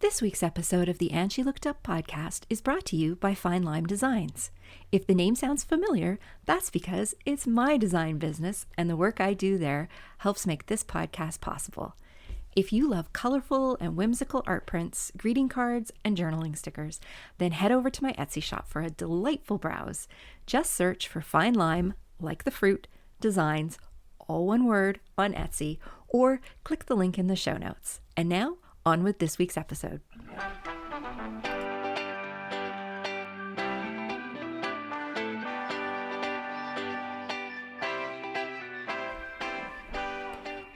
This week's episode of the And She Looked Up podcast is brought to you by Fine Lime Designs. If the name sounds familiar, that's because it's my design business and the work I do there helps make this podcast possible. If you love colorful and whimsical art prints, greeting cards, and journaling stickers, then head over to my Etsy shop for a delightful browse. Just search for Fine Lime, like the fruit, designs, all one word, on Etsy, or click the link in the show notes. And now, on with this week's episode.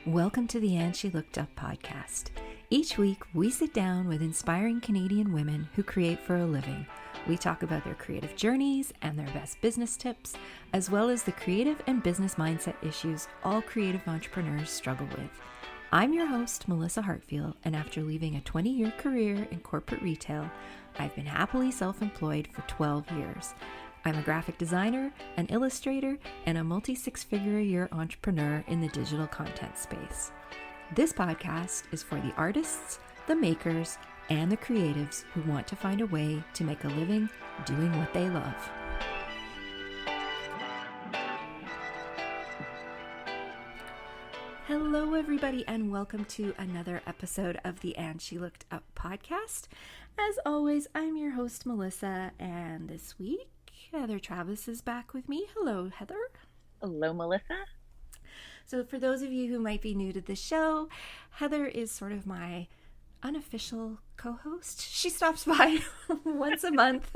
Welcome to the And She Looked Up podcast. Each week, we sit down with inspiring Canadian women who create for a living. We talk about their creative journeys and their best business tips, as well as the creative and business mindset issues all creative entrepreneurs struggle with. I'm your host, Melissa Hartfield, and after leaving a 20-year career in corporate retail, I've been happily self-employed for 12 years. I'm a graphic designer, an illustrator, and a multi-six-figure-a-year entrepreneur in the digital content space. This podcast is for the artists, the makers, and the creatives who want to find a way to make a living doing what they love. Hello, everybody, and welcome to another episode of the And She Looked Up podcast. As always, I'm your host, Melissa, and this week, Heather Travis is back with me. Hello, Heather. Hello, Melissa. So for those of you who might be new to the show, Heather is sort of my unofficial co-host. She stops by once a month.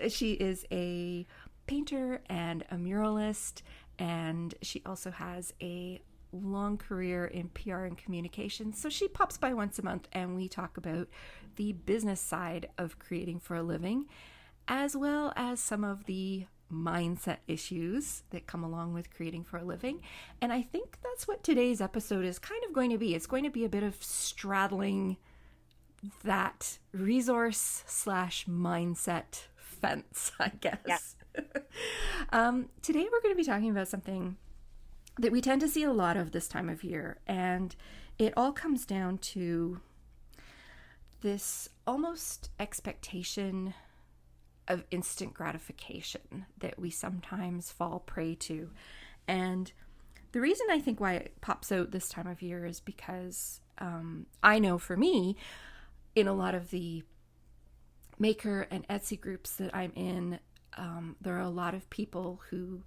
She is a painter and a muralist, and she also has a long career in PR and communications. So she pops by once a month and we talk about the business side of creating for a living, as well as some of the mindset issues that come along with creating for a living. And I think that's what today's episode is kind of going to be. It's going to be a bit of straddling that resource/mindset fence, I guess. Yeah. Today we're going to be talking about something that we tend to see a lot of this time of year, and it all comes down to this almost expectation of instant gratification that we sometimes fall prey to. And the reason I think why it pops out this time of year is because I know for me, in a lot of the maker and Etsy groups that I'm in, there are a lot of people who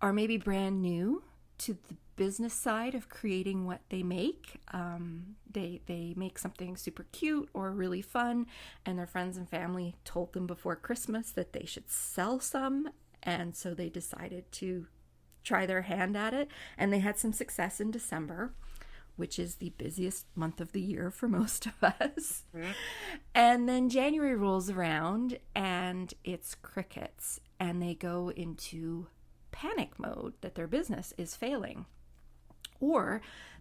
are maybe brand new to the business side of creating what they make. They make something super cute or really fun, and their friends and family told them before Christmas that they should sell some, and so they decided to try their hand at it, and they had some success in December, which is the busiest month of the year for most of us. Mm-hmm. And then January rolls around and it's crickets, and they go into panic mode that their business is failing. Or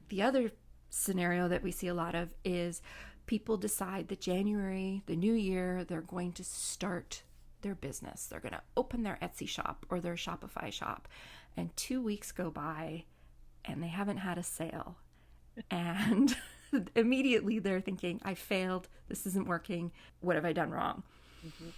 the other scenario that we see a lot of is people decide that January, the new year, they're going to start their business. They're going to open their Etsy shop or their Shopify shop. And 2 weeks go by and they haven't had a sale. And immediately they're thinking, I failed. This isn't working. What have I done wrong? Mm-hmm.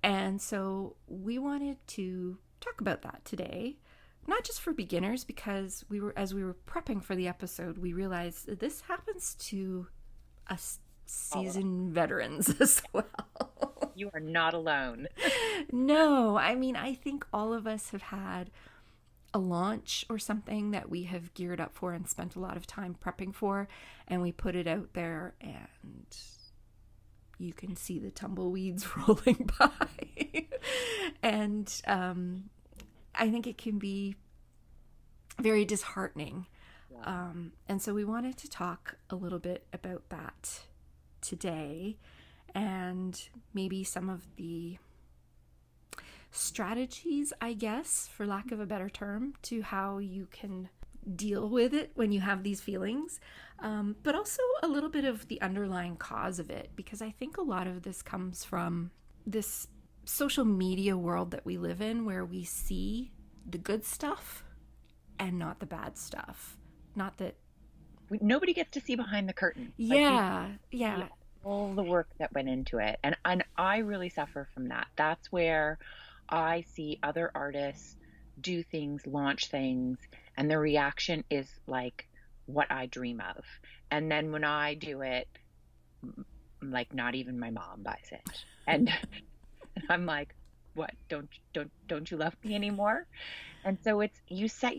And so we wanted to talk about that today, not just for beginners, because as we were prepping for the episode, we realized that this happens to us seasoned veterans as well. You are not alone. No, I mean, I think all of us have had a launch or something that we have geared up for and spent a lot of time prepping for, and we put it out there and you can see the tumbleweeds rolling by. And I think it can be very disheartening. Yeah. And so we wanted to talk a little bit about that today, and maybe some of the strategies, I guess, for lack of a better term, to how you can deal with it when you have these feelings, but also a little bit of the underlying cause of it, because I think a lot of this comes from this social media world that we live in, where we see the good stuff and not the bad stuff. Not that nobody gets to see behind the curtain. Like you Yeah, see yeah. all the work that went into it. And I really suffer from that. That's where I see other artists do things, launch things, and the reaction is like what I dream of. And then when I do it, like not even my mom buys it. And I'm like, what? Don't you love me anymore? And so it's you set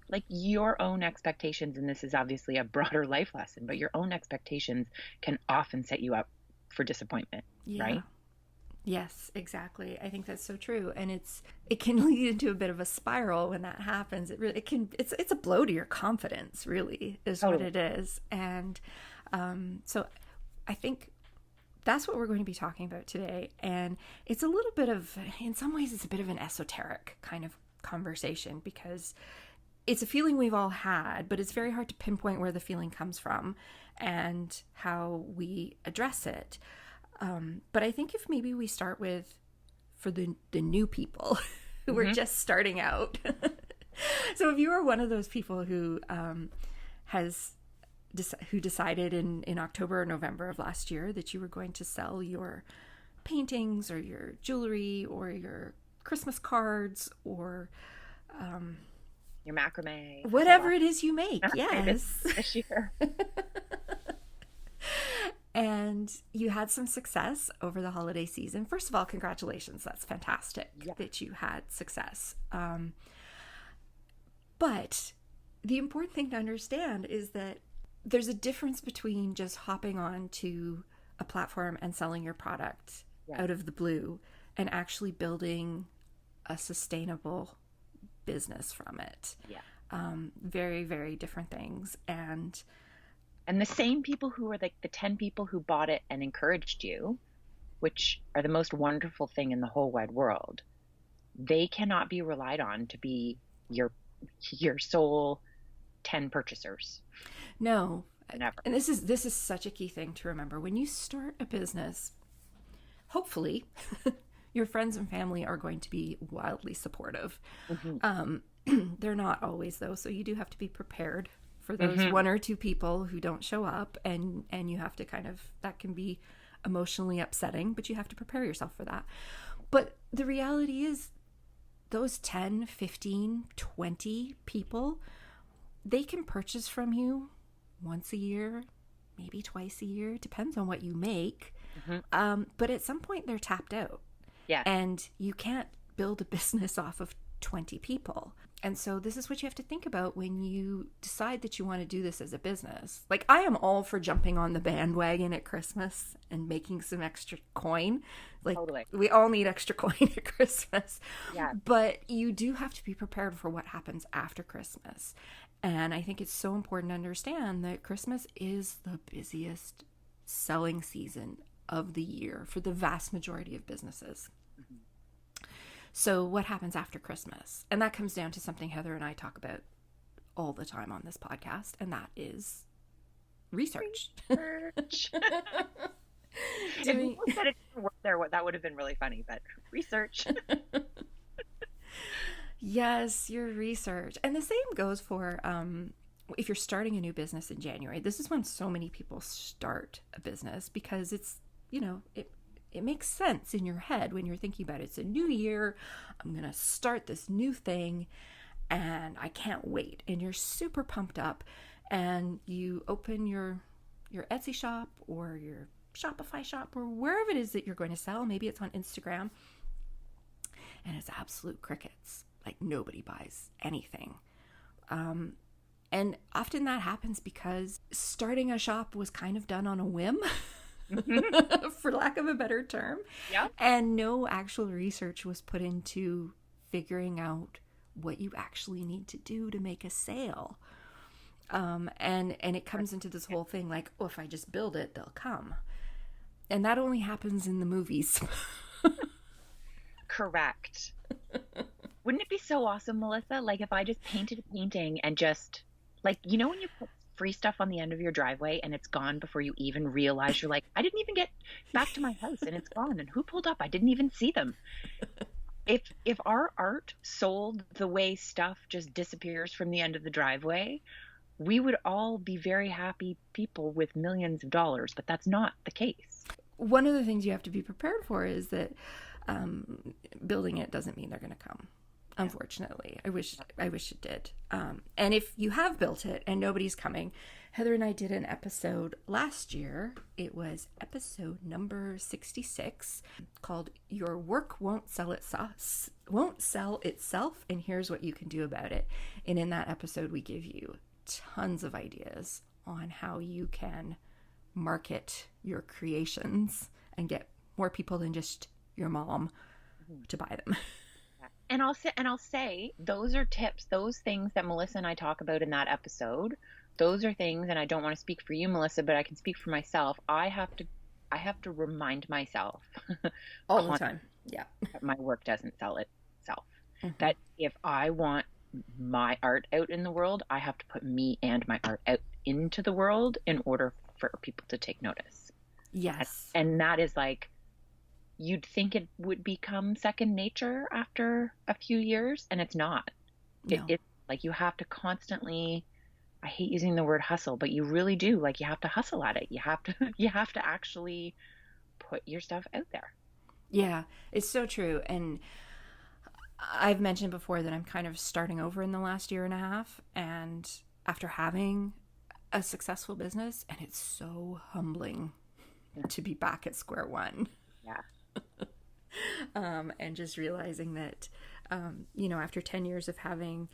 like your own expectations, and this is obviously a broader life lesson, but your own expectations can often set you up for disappointment, Yeah. right? Yes, exactly. I think that's so true, and it can lead into a bit of a spiral when that happens. It's a blow to your confidence, really, is what Totally. it is. And so I think that's what we're going to be talking about today. And it's a little bit of, in some ways, it's a bit of an esoteric kind of conversation because it's a feeling we've all had, but it's very hard to pinpoint where the feeling comes from and how we address it. But I think if maybe we start with for the new people who are just starting out. So if you are one of those people who who decided in October or November of last year that you were going to sell your paintings or your jewelry or your Christmas cards or Your macrame, whatever it is you make, yes. this year. And you had some success over the holiday season. First of all, congratulations. That's fantastic that you had success. But the important thing to understand is that there's a difference between just hopping on to a platform and selling your product out of the blue and actually building a sustainable business from it. Very, very different things. And the same people who are like the 10 people who bought it and encouraged you, which are the most wonderful thing in the whole wide world, they cannot be relied on to be your sole 10 purchasers. No. Never. And this is such a key thing to remember. When you start a business, hopefully your friends and family are going to be wildly supportive. They're not always, though, so you do have to be prepared for those one or two people who don't show up, and you have to that can be emotionally upsetting, but you have to prepare yourself for that. But the reality is those 10, 15, 20 people, they can purchase from you once a year, maybe twice a year, depends on what you make. But at some point they're tapped out. Yeah. And you can't build a business off of 20 people. And so this is what you have to think about when you decide that you want to do this as a business. Like, I am all for jumping on the bandwagon at Christmas and making some extra coin. Like, Totally. We all need extra coin at Christmas. Yeah. But you do have to be prepared for what happens after Christmas. And I think it's so important to understand that Christmas is the busiest selling season of the year for the vast majority of businesses. So what happens after Christmas? And that comes down to something Heather and I talk about all the time on this podcast, and that is research. If people said it didn't work there, that would have been really funny, but research. Yes, your research. And the same goes for if you're starting a new business in January. This is when so many people start a business because it's, it makes sense in your head when you're thinking about it. It's a new year. I'm going to start this new thing and I can't wait. And you're super pumped up and you open your Etsy shop or your Shopify shop or wherever it is that you're going to sell. Maybe it's on Instagram and it's absolute crickets. Like, nobody buys anything. And often that happens because starting a shop was kind of done on a whim. For lack of a better term. Yeah. And no actual research was put into figuring out what you actually need to do to make a sale. And it comes into this whole thing like, oh, if I just build it, they'll come. And that only happens in the movies. Correct. Wouldn't it be so awesome, Melissa? Like if I just painted a painting and just like, when you put free stuff on the end of your driveway and it's gone before you even realize, you're like, I didn't even get back to my house and it's gone. And who pulled up? I didn't even see them. If our art sold the way stuff just disappears from the end of the driveway, we would all be very happy people with millions of dollars, but that's not the case. One of the things you have to be prepared for is that building it doesn't mean they're going to come. Unfortunately, I wish it did. And if you have built it and nobody's coming, Heather and I did an episode last year. It was episode number 66, called "Your Work Won't Sell Itself, and Here's What You Can Do About It." And in that episode, we give you tons of ideas on how you can market your creations and get more people than just your mom to buy them. And I'll say those are tips, those things that Melissa and I talk about in that episode. Those are things, and I don't want to speak for you, Melissa, but I can speak for myself. I have to remind myself all the time. Yeah. That my work doesn't sell itself. Mm-hmm. That if I want my art out in the world, I have to put me and my art out into the world in order for people to take notice. Yes. And that is like, you'd think it would become second nature after a few years, and it's not. No. It's like you have to constantly, I hate using the word hustle, but you really do. Like, you have to hustle at it. You have to actually put your stuff out there. Yeah, it's so true. And I've mentioned before that I'm kind of starting over in the last year and a half, and after having a successful business, and it's so humbling to be back at square one. Yeah. And just realizing that, after 10 years of having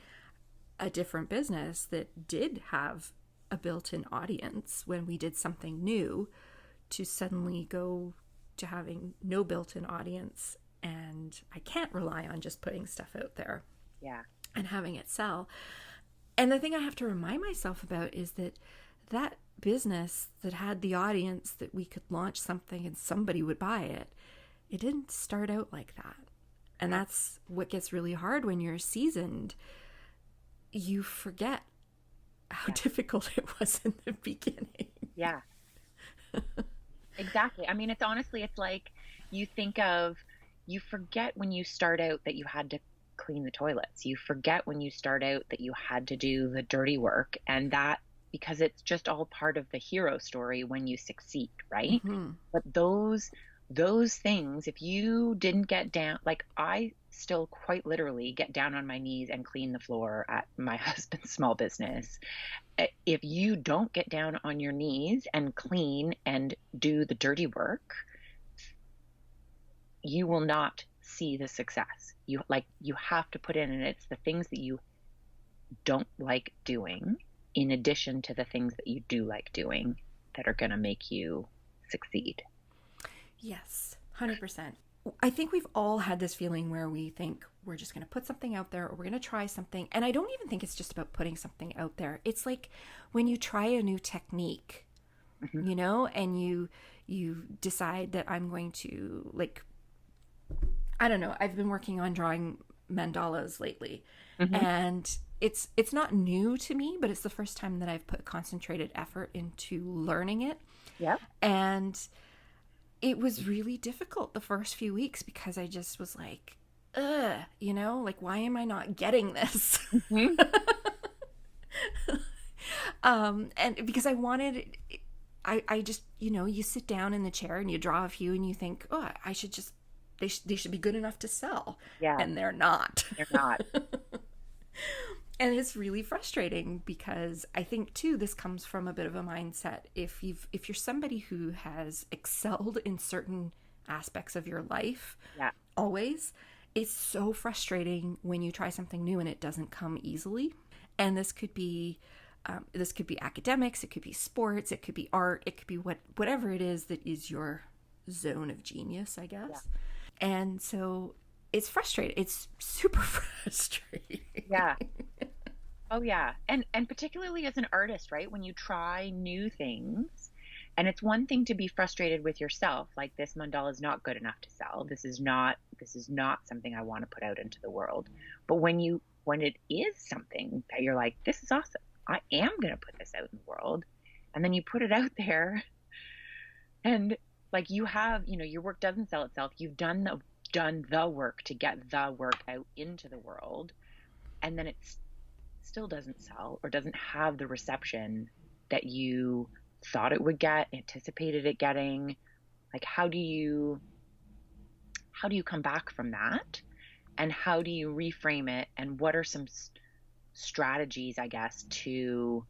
a different business that did have a built-in audience when we did something new, to suddenly go to having no built-in audience, and I can't rely on just putting stuff out there. Yeah. And having it sell. And the thing I have to remind myself about is that business that had the audience that we could launch something and somebody would buy it, it didn't start out like that. And that's what gets really hard when you're seasoned. You forget how difficult it was in the beginning. Yeah. Exactly. I mean, it's like you forget when you start out that you had to clean the toilets. You forget when you start out that you had to do the dirty work, and that, because it's just all part of the hero story when you succeed, right? Mm-hmm. But those things, if you didn't get down, like I still quite literally get down on my knees and clean the floor at my husband's small business. If you don't get down on your knees and clean and do the dirty work, you will not see the success. You have to put in, and it's the things that you don't like doing in addition to the things that you do like doing that are going to make you succeed. Yes, 100%. I think we've all had this feeling where we think we're just going to put something out there, or we're going to try something. And I don't even think it's just about putting something out there. It's like when you try a new technique, Mm-hmm. And you decide that I'm going to, like, I don't know, I've been working on drawing mandalas lately. Mm-hmm. And it's not new to me, but it's the first time that I've put concentrated effort into learning it. Yep. And it was really difficult the first few weeks because I just was like, like, why am I not getting this? Mm-hmm. And because I wanted, I just, you sit down in the chair and you draw a few and you think, oh, I should just, they should be good enough to sell. Yeah. And they're not. They're not. And it's really frustrating because I think too, this comes from a bit of a mindset. If you're somebody who has excelled in certain aspects of your life, always, it's so frustrating when you try something new and it doesn't come easily. And this could be academics, it could be sports, it could be art, it could be whatever it is that is your zone of genius, I guess. Yeah. And so it's frustrating. It's super frustrating. Yeah. Oh yeah. And particularly as an artist, right? When you try new things, and it's one thing to be frustrated with yourself, like, this mandala is not good enough to sell. This is not something I want to put out into the world. But when it is something that you're like, this is awesome, I am going to put this out in the world. And then you put it out there, and like, you have, your work doesn't sell itself. You've done the work to get the work out into the world. And then it still doesn't sell or doesn't have the reception that you thought it would get, anticipated it getting, like how do you come back from that? And how do you reframe it? And what are some strategies, I guess, to,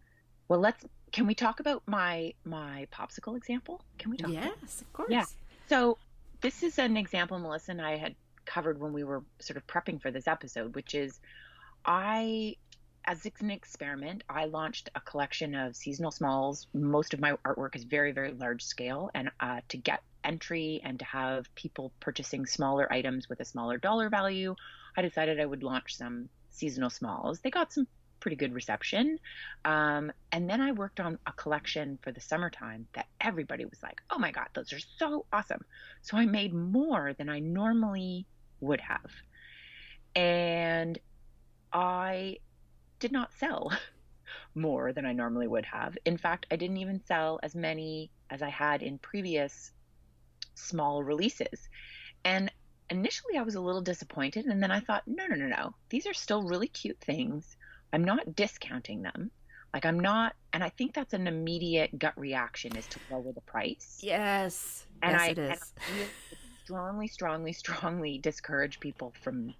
well, can we talk about my popsicle example? Can we talk about? Yes, of Yeah. course. So this is an example Melissa and I had covered when we were sort of prepping for this episode, which is I, as an experiment, I launched a collection of seasonal smalls. Most of my artwork is very, very large scale. And to get entry and to have people purchasing smaller items with a smaller dollar value, I decided I would launch some seasonal smalls. They got some pretty good reception. And then I worked on a collection for the summertime that everybody was like, oh my God, those are so awesome. So I made more than I normally would have. And I did not sell more than I normally would have. In fact, I didn't even sell as many as I had in previous small releases. And initially I was a little disappointed. And then I thought, no, no, no, no. These are still really cute things. I'm not discounting them. Like I'm not, and I think that's an immediate gut reaction is to lower the price. Yes. And Yes, I, it and is. I really strongly, strongly, strongly discourage people from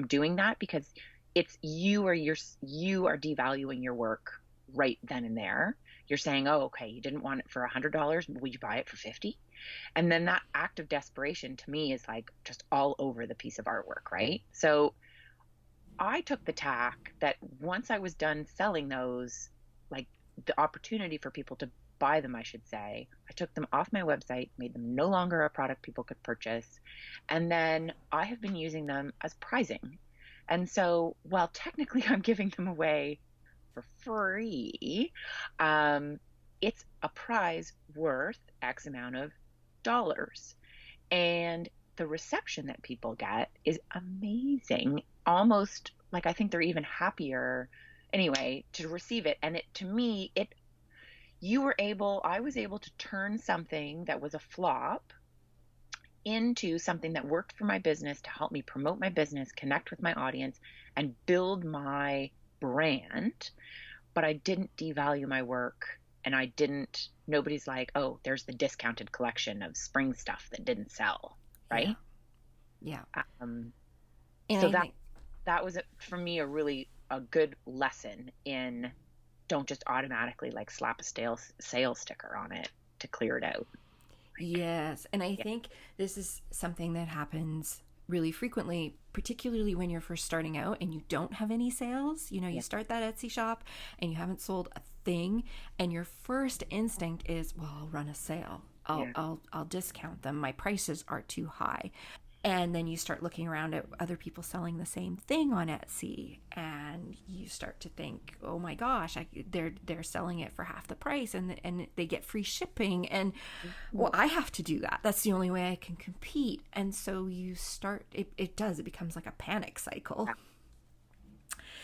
doing that because it's you are devaluing your work right then and there. You're saying, oh, okay, you didn't want it for $100. Would you buy it for 50? And then that act of desperation to me is like just all over the piece of artwork, right? So I took the tack that once I was done selling those, like the opportunity for people to buy them, I should say, I took them off my website, made them no longer a product people could purchase. And then I have been using them as prizing. And so while technically I'm giving them away for free, it's a prize worth X amount of dollars. And the reception that people get is amazing. Almost like I think they're even happier anyway to receive it. And it to me, I was able to turn something that was a flop into something that worked for my business to help me promote my business, connect with my audience, and build my brand. But I didn't devalue my work. And nobody's like, oh, there's the discounted collection of spring stuff that didn't sell, Yeah. right? Yeah. Um, And so I think, that was for me a good lesson in don't just automatically like slap a sales sticker on it to clear it out. yes. And I Yeah. think this is something that happens really frequently, particularly when you're first starting out and you don't have any sales. You know, you Yeah. start that Etsy shop and you haven't sold a thing, and your first instinct is, well, I'll run a sale. Yeah. I'll discount them. My prices are too high. And then you start looking around at other people selling the same thing on Etsy, and you start to think, "Oh my gosh, they're selling it for half the price, and they get free shipping." And well, I have to do that. That's the only way I can compete. And so you start. It becomes like a panic cycle.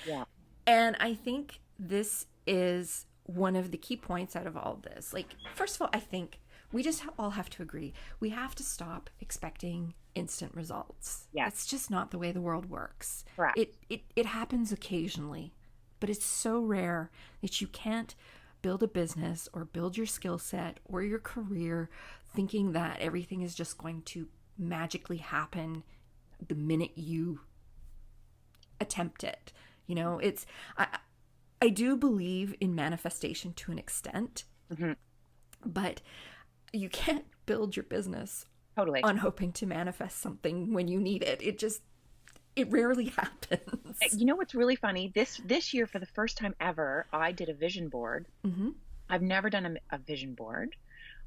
Yeah. And I think this is one of the key points out of all of this. Like, first of all, I think we just all have to agree. We have to stop expecting instant results. Yeah. It's just not the way the world works. Correct. It happens occasionally, but it's so rare that you can't build a business or build your skill set or your career thinking that everything is just going to magically happen the minute you attempt it. You know, I do believe in manifestation to an extent, Hmm. but you can't build your business Totally. on hoping to manifest something when you need it. It rarely happens. You know what's really funny? This year, for the first time ever, I did a vision board. Mm-hmm. I've never done a vision board.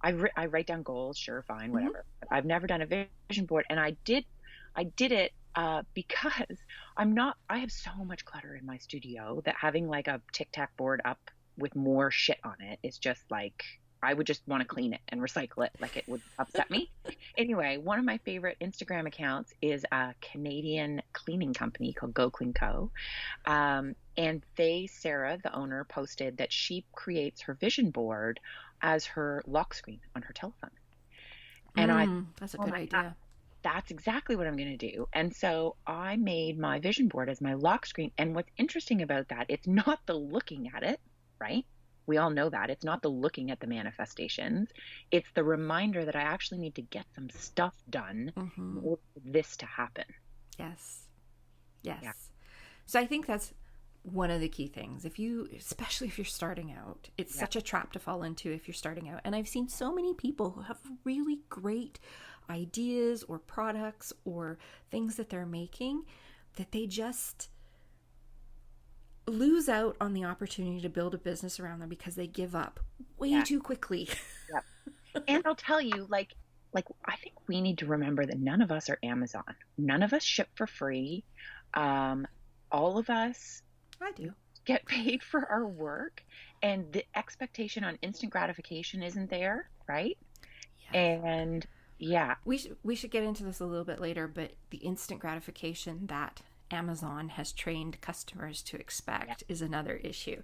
I write down goals, sure, fine, whatever. But I've never done a vision board, and I did it because I have so much clutter in my studio that having like a tic tac board up with more shit on it is just like, I would just want to clean it and recycle it. Like it would upset me. Anyway, one of my favorite Instagram accounts is a Canadian cleaning company called Go Clean Co. And Sarah, the owner, posted that she creates her vision board as her lock screen on her telephone. And That's a oh good my God, idea. that's exactly what I'm going to do. And so I made my vision board as my lock screen. And what's interesting about that, it's not the looking at it, right? We all know that. It's not the looking at the manifestations. It's the reminder that I actually need to get some stuff done in Mm-hmm. order for this to happen. Yes. Yes. Yeah. So I think that's one of the key things. If you, especially if you're starting out, it's Yeah. such a trap to fall into if you're starting out. And I've seen so many people who have really great ideas or products or things that they're making that they just lose out on the opportunity to build a business around them because they give up way Yeah. too quickly. Yeah. And I'll tell you, I think we need to remember that none of us are Amazon. None of us ship for free. All of us I do. get paid for our work, and the expectation on instant gratification isn't there, right? Yes. And yeah, We should get into this a little bit later, but the instant gratification that Amazon has trained customers to yeah, expect is another issue.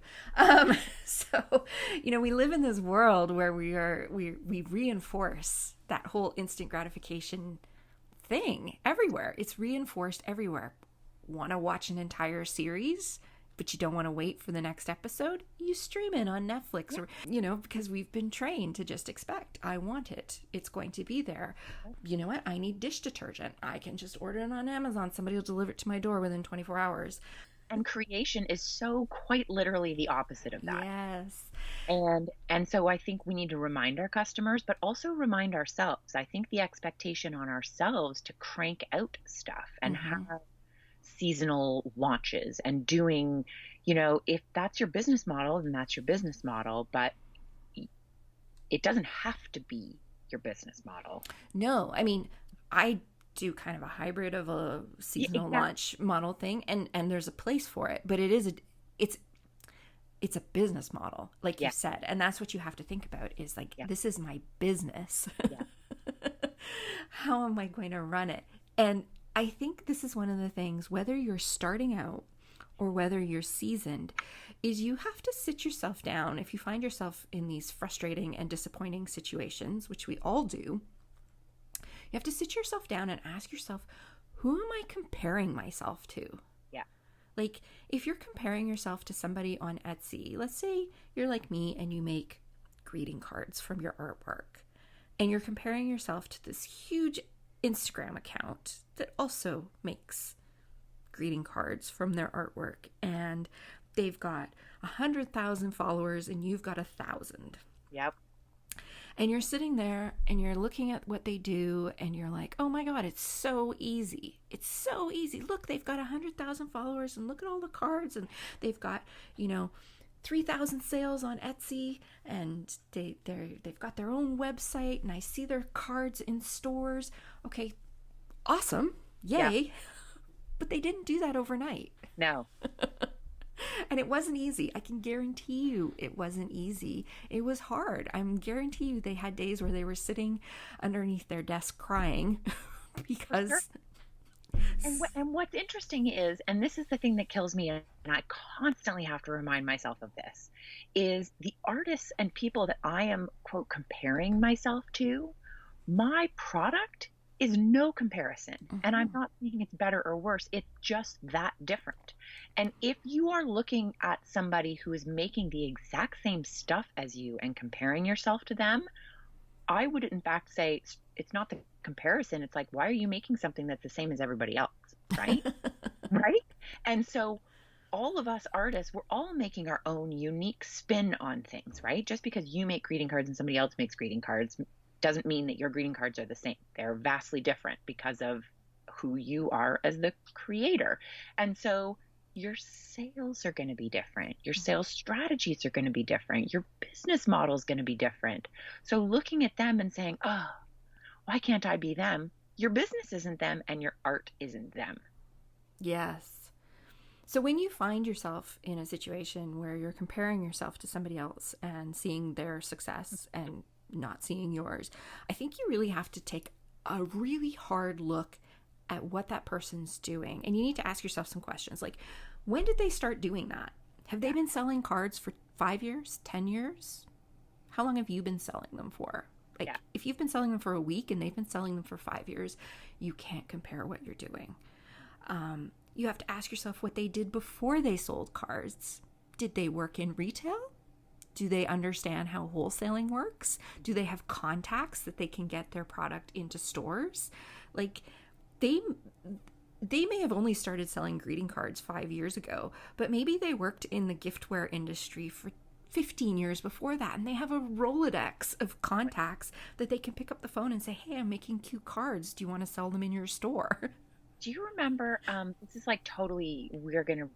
So, we live in this world where we reinforce that whole instant gratification thing everywhere. It's reinforced everywhere. Want to watch an entire series, but you don't want to wait for the next episode? You stream it on Netflix, or because we've been trained to just expect, I want it, it's going to be there. You know what? I need dish detergent. I can just order it on Amazon. Somebody will deliver it to my door within 24 hours. and creation is so quite literally the opposite of that. Yes. And so I think we need to remind our customers, but also remind ourselves. I think the expectation on ourselves to crank out stuff and Mm-hmm. have seasonal launches and doing, if that's your business model, then that's your business model, but it doesn't have to be your business model. No, I mean, I do kind of a hybrid of a Yeah, seasonal exactly. launch model thing, and there's a place for it, but it's a business model, like you Yeah, said, and that's what you have to think about is like, yeah, this is my business. yeah, How am I going to run it? And I think this is one of the things, whether you're starting out or whether you're seasoned, is you have to sit yourself down. If you find yourself in these frustrating and disappointing situations, which we all do, you have to sit yourself down and ask yourself, who am I comparing myself to? yeah, Like, if you're comparing yourself to somebody on Etsy, let's say you're like me and you make greeting cards from your artwork, and you're comparing yourself to this huge Instagram account that also makes greeting cards from their artwork, and they've got 100,000 followers and you've got 1,000. yep, And you're sitting there and you're looking at what they do and you're like, oh my God, it's so easy. It's so easy. Look, they've got 100,000 followers and look at all the cards, and they've got, 3,000 sales on Etsy, and they've got their own website, and I see their cards in stores. Okay, awesome. yeah, Yay. But they didn't do that overnight. no, And it wasn't easy. I can guarantee you it wasn't easy. It was hard. I'm guarantee you they had days where they were sitting underneath their desk crying sure. because And what's interesting is, and this is the thing that kills me, and I constantly have to remind myself of this, is the artists and people that I am, quote, comparing myself to, my product is no comparison. And I'm Mhm. not saying it's better or worse, it's just that different. And if you are looking at somebody who is making the exact same stuff as you and comparing yourself to them, I would in fact say it's not the comparison. It's like, why are you making something that's the same as everybody else? Right? Right? And so all of us artists, we're all making our own unique spin on things, right? Just because you make greeting cards and somebody else makes greeting cards doesn't mean that your greeting cards are the same. They're vastly different because of who you are as the creator. And so your sales are going to be different. Your sales strategies are going to be different. Your business model is going to be different. So looking at them and saying, oh, why can't I be them? Your business isn't them and your art isn't them. Yes. So when you find yourself in a situation where you're comparing yourself to somebody else and seeing their success and not seeing yours, I think you really have to take a really hard look at what that person's doing. And you need to ask yourself some questions like, when did they start doing that? Have they been selling cards for 5 years, 10 years? How long have you been selling them for? Like Yeah. if you've been selling them for a week and they've been selling them for 5 years, you can't compare what you're doing. You have to ask yourself what they did before they sold cards. Did they work in retail? Do they understand how wholesaling works? Do they have contacts that they can get their product into stores? Like they may have only started selling greeting cards 5 years ago, but maybe they worked in the giftware industry for 15 years before that, and they have a Rolodex of contacts that they can pick up the phone and say, hey, I'm making cute cards. Do you want to sell them in your store? Do you remember, this is like totally, we're going to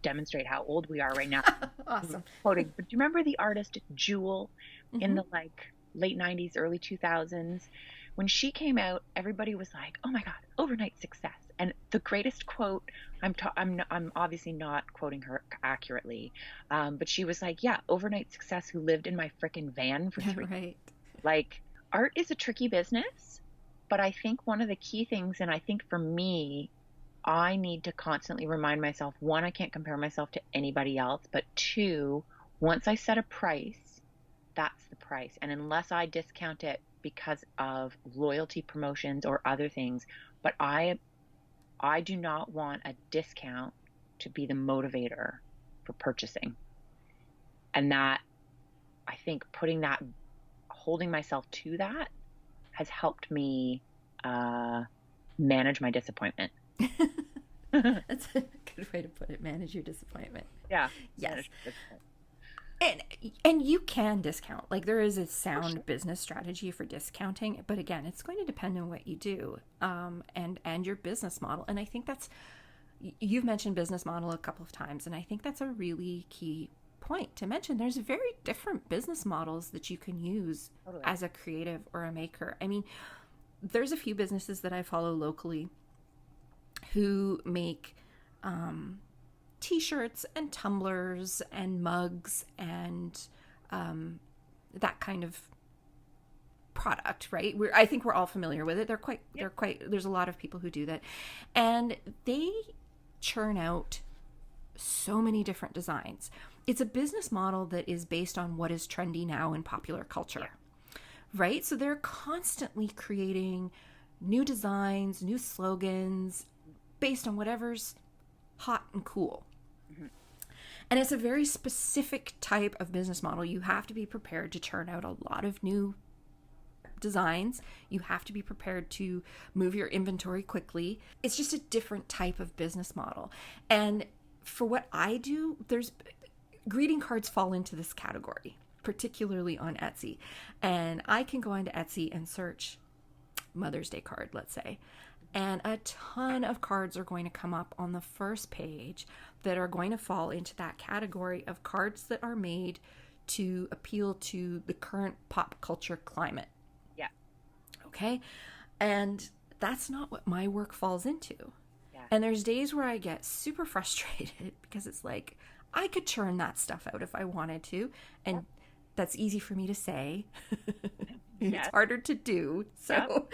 demonstrate how old we are right now. Awesome. Quoting, but do you remember the artist Jewel in Mm-hmm. the like late 90s, early 2000s? When she came out, everybody was like, "Oh my God, overnight success!" And the greatest quote, I'm obviously not quoting her accurately, but she was like, "Yeah, overnight success who lived in my frickin' van for 3 Right. Like, art is a tricky business, but I think one of the key things, and I think for me, I need to constantly remind myself, one, I can't compare myself to anybody else, but two, once I set a price, that's the price. And unless I discount it because of loyalty promotions or other things, but I do not want a discount to be the motivator for purchasing. And that, I think holding myself to that has helped me manage my disappointment. That's a good way to put it. Manage your disappointment. Yeah. Yes. And you can discount. Like there is a sound business strategy for discounting, but again, it's going to depend on what you do, and your business model. And I think you've mentioned business model a couple of times, and I think that's a really key point to mention. There's very different business models that you can use as a creative or a maker. I mean, there's a few businesses that I follow locally who make t-shirts and tumblers and mugs and that kind of product, right? I think we're all familiar with it. There's a lot of people who do that, and they churn out so many different designs. It's a business model that is based on what is trendy now in popular culture, right? So they're constantly creating new designs, new slogans based on whatever's hot and cool. And it's a very specific type of business model. You have to be prepared to churn out a lot of new designs. You have to be prepared to move your inventory quickly. It's just a different type of business model. And for what I do, greeting cards fall into this category, particularly on Etsy. And I can go onto Etsy and search Mother's Day card, let's say. And a ton of cards are going to come up on the first page that are going to fall into that category of cards that are made to appeal to the current pop culture climate. Yeah. Okay? And that's not what my work falls into. Yeah. And there's days where I get super frustrated because it's like, I could churn that stuff out if I wanted to. And that's easy for me to say. It's harder to do. So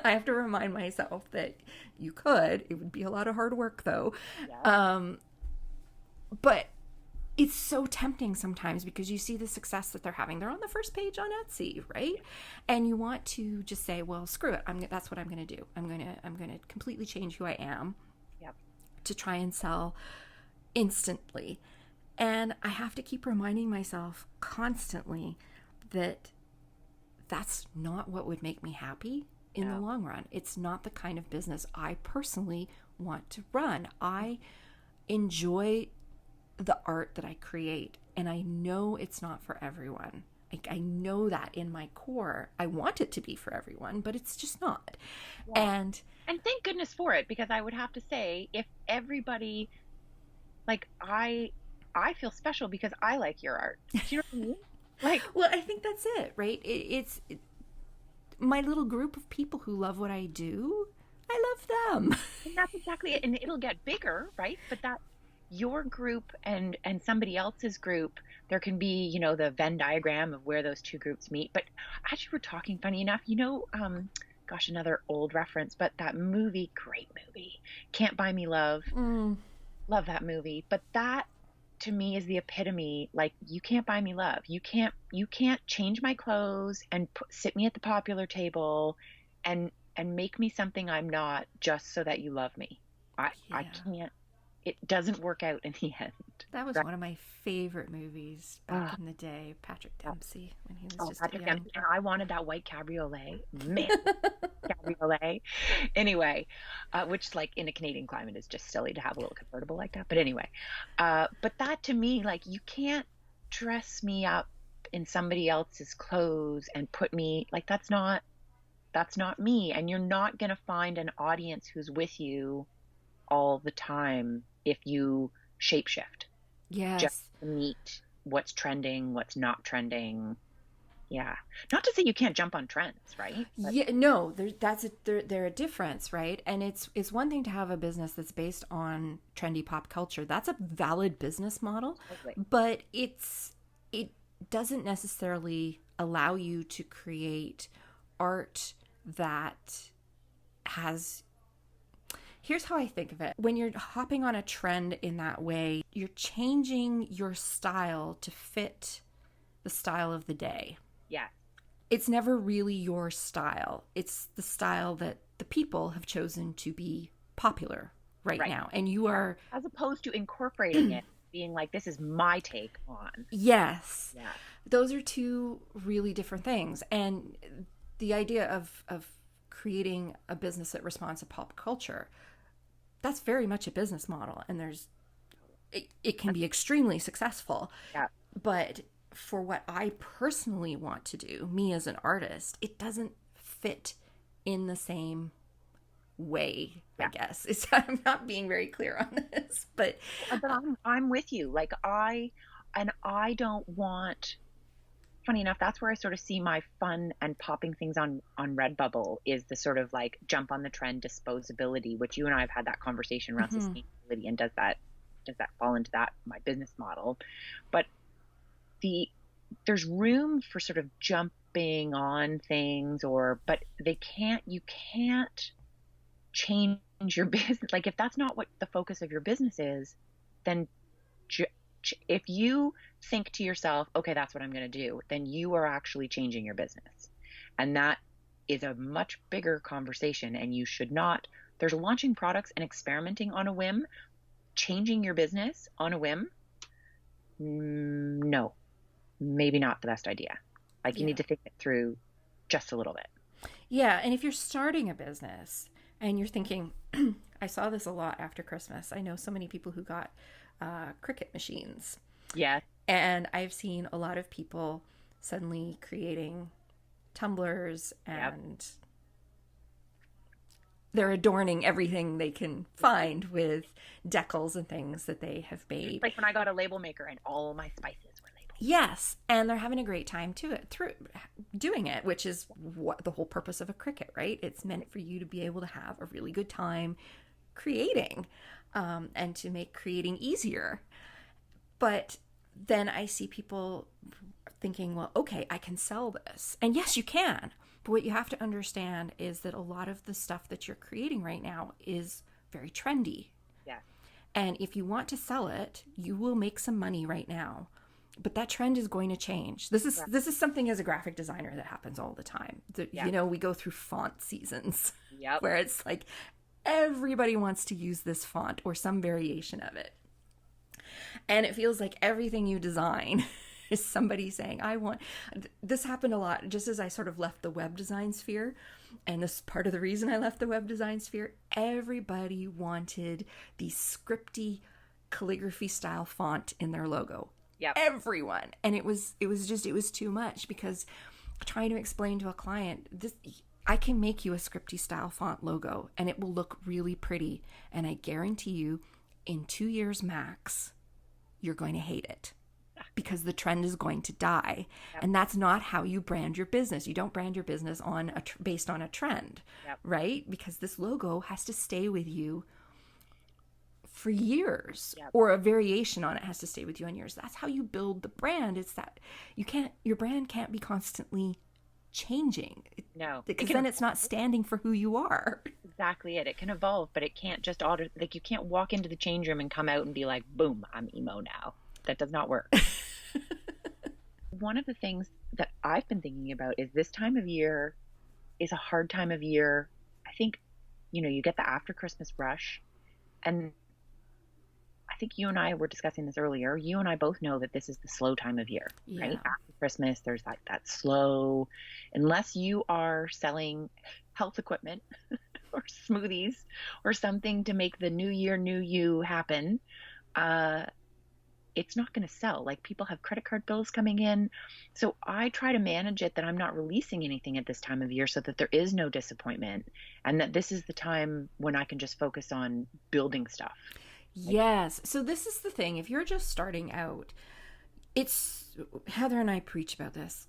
I have to remind myself that you could. It would be a lot of hard work though. But it's so tempting sometimes because you see the success that they're having. They're on the first page on Etsy, right? And you want to just say, well, screw it. That's what I'm going to do. I'm going to completely change who I am to try and sell instantly. And I have to keep reminding myself constantly that that's not what would make me happy in the long run. It's not the kind of business I personally want to run. I enjoy the art that I create, and I know it's not for everyone. I know that in my core. I want it to be for everyone, but it's just not. And thank goodness for it, because I would have to say, if everybody, like, I feel special because I like your art. Do you know what I mean? Like, well, I think that's it, right? It's my little group of people who love what I do. I love them. And that's exactly it. And it'll get bigger, right? But that your group and somebody else's group, there can be, you know, the Venn diagram of where those two groups meet. But as you were talking, funny enough, you know, gosh, another old reference, but that movie, great movie, Can't Buy Me Love. Love that movie. But that to me is the epitome. Like, you can't buy me love. You can't change my clothes and sit me at the popular table and make me something I'm not just so that you love me. I Yeah. can't. It doesn't work out in the end. That was Right? one of my favorite movies back Ah, in the day, Patrick yeah. Dempsey, when he was Oh, just a Patrick young. Dempsey, and I wanted that white cabriolet. Man, cabriolet. Anyway, which, like, in a Canadian climate is just silly to have a little convertible like that. But anyway, but that to me, like, you can't dress me up in somebody else's clothes and put me like, that's not me. And you're not going to find an audience who's with you all the time if you shapeshift just Yes. to meet what's trending, what's not trending. Yeah. Not to say you can't jump on trends, right? But Yeah, no, they're a difference, right? And it's one thing to have a business that's based on trendy pop culture. That's a valid business model, totally. but it doesn't necessarily allow you to create art that has. Here's how I think of it. When you're hopping on a trend in that way, you're changing your style to fit the style of the day. Yeah. It's never really your style. It's the style that the people have chosen to be popular right Right. now. And you are, As opposed to incorporating it, being like, this is my take on. yes, Yeah. those are two really different things. And the idea of creating a business that responds to pop culture, that's very much a business model. And it can be extremely successful. Yeah. But for what I personally want to do, me as an artist, it doesn't fit in the same way, I Yeah. guess. I'm not being very clear on this, but But I'm with you. Like, I don't want, funny enough, that's where I sort of see my fun and popping things on Redbubble is the sort of like jump on the trend disposability, which you and I have had that conversation around mhm, sustainability, and does that fall into that my business model? But the there's room for sort of jumping on things, but you can't change your business. Like, if that's not what the focus of your business is, then if you think to yourself, okay, that's what I'm going to do, then you are actually changing your business. And that is a much bigger conversation. And you should not, there's launching products and experimenting on a whim, changing your business on a whim. No, maybe not the best idea. Like, you yeah. need to think it through just a little bit. Yeah, and if you're starting a business and you're thinking, I saw this a lot after Christmas. I know so many people who got Cricut machines. Yeah. And I've seen a lot of people suddenly creating tumblers, Yep. and they're adorning everything they can find with decals and things that they have made. Like when I got a label maker and all my spices were labeled. Yes, and they're having a great time through doing it, which is what the whole purpose of a Cricut, right? It's meant for you to be able to have a really good time creating, and to make creating easier. But then I see people thinking, well, okay, I can sell this. And yes, you can. But what you have to understand is that a lot of the stuff that you're creating right now is very trendy. Yeah. And if you want to sell it, you will make some money right now. But that trend is going to change. This is something as a graphic designer that happens all the time. Yeah. We go through font seasons Yep. where it's like everybody wants to use this font or some variation of it. And it feels like everything you design is somebody saying, I want. This happened a lot just as I sort of left the web design sphere. And this is part of the reason I left the web design sphere. Everybody wanted the scripty calligraphy style font in their logo. Yep. Everyone. And it was too much, because trying to explain to a client, this, I can make you a scripty style font logo and it will look really pretty. And I guarantee you, in 2 years max, you're going to hate it, because the trend is going to die. Yep. And that's not how you brand your business. You don't brand your business on based on a trend, Yep. right? Because this logo has to stay with you for years, Yep. or a variation on it has to stay with you on years. That's how you build the brand. It's that your brand can't be constantly changing, No. because then it's not standing for who you are. Exactly it. It can evolve, but it can't just you can't walk into the change room and come out and be like, boom, I'm emo now. That does not work. One of the things that I've been thinking about is this time of year is a hard time of year. I think, you get the after Christmas rush. And I think you and I were discussing this earlier. You and I both know that this is the slow time of year, right? Yeah. After Christmas, there's like that slow, unless you are selling health equipment or smoothies or something to make the new year, new you happen. Uh, it's not going to sell. Like people have credit card bills coming in. So I try to manage it that I'm not releasing anything at this time of year so that there is no disappointment and that this is the time when I can just focus on building stuff. Yes. So this is the thing. If you're just starting out, it's Heather and I preach about this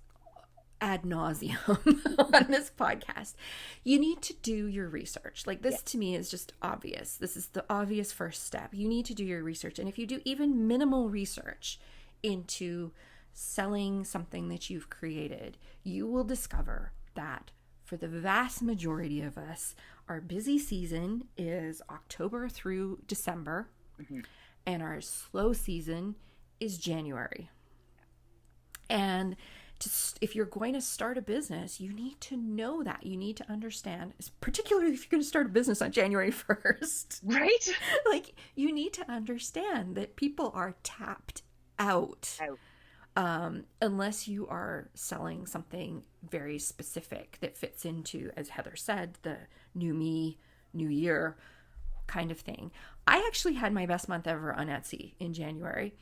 ad nauseum on this podcast. You need to do your research. Like this to me is just obvious. This is the obvious first step. You need to do your research. And if you do even minimal research into selling something that you've created, you will discover that for the vast majority of us, our busy season is October through December, and our slow season is January. And if you're going to start a business, you need to know that. You need to understand, particularly if you're going to start a business on January 1st. Right? Like, you need to understand that people are tapped out. Unless you are selling something very specific that fits into, as Heather said, the new me, new year kind of thing. I actually had my best month ever on Etsy in January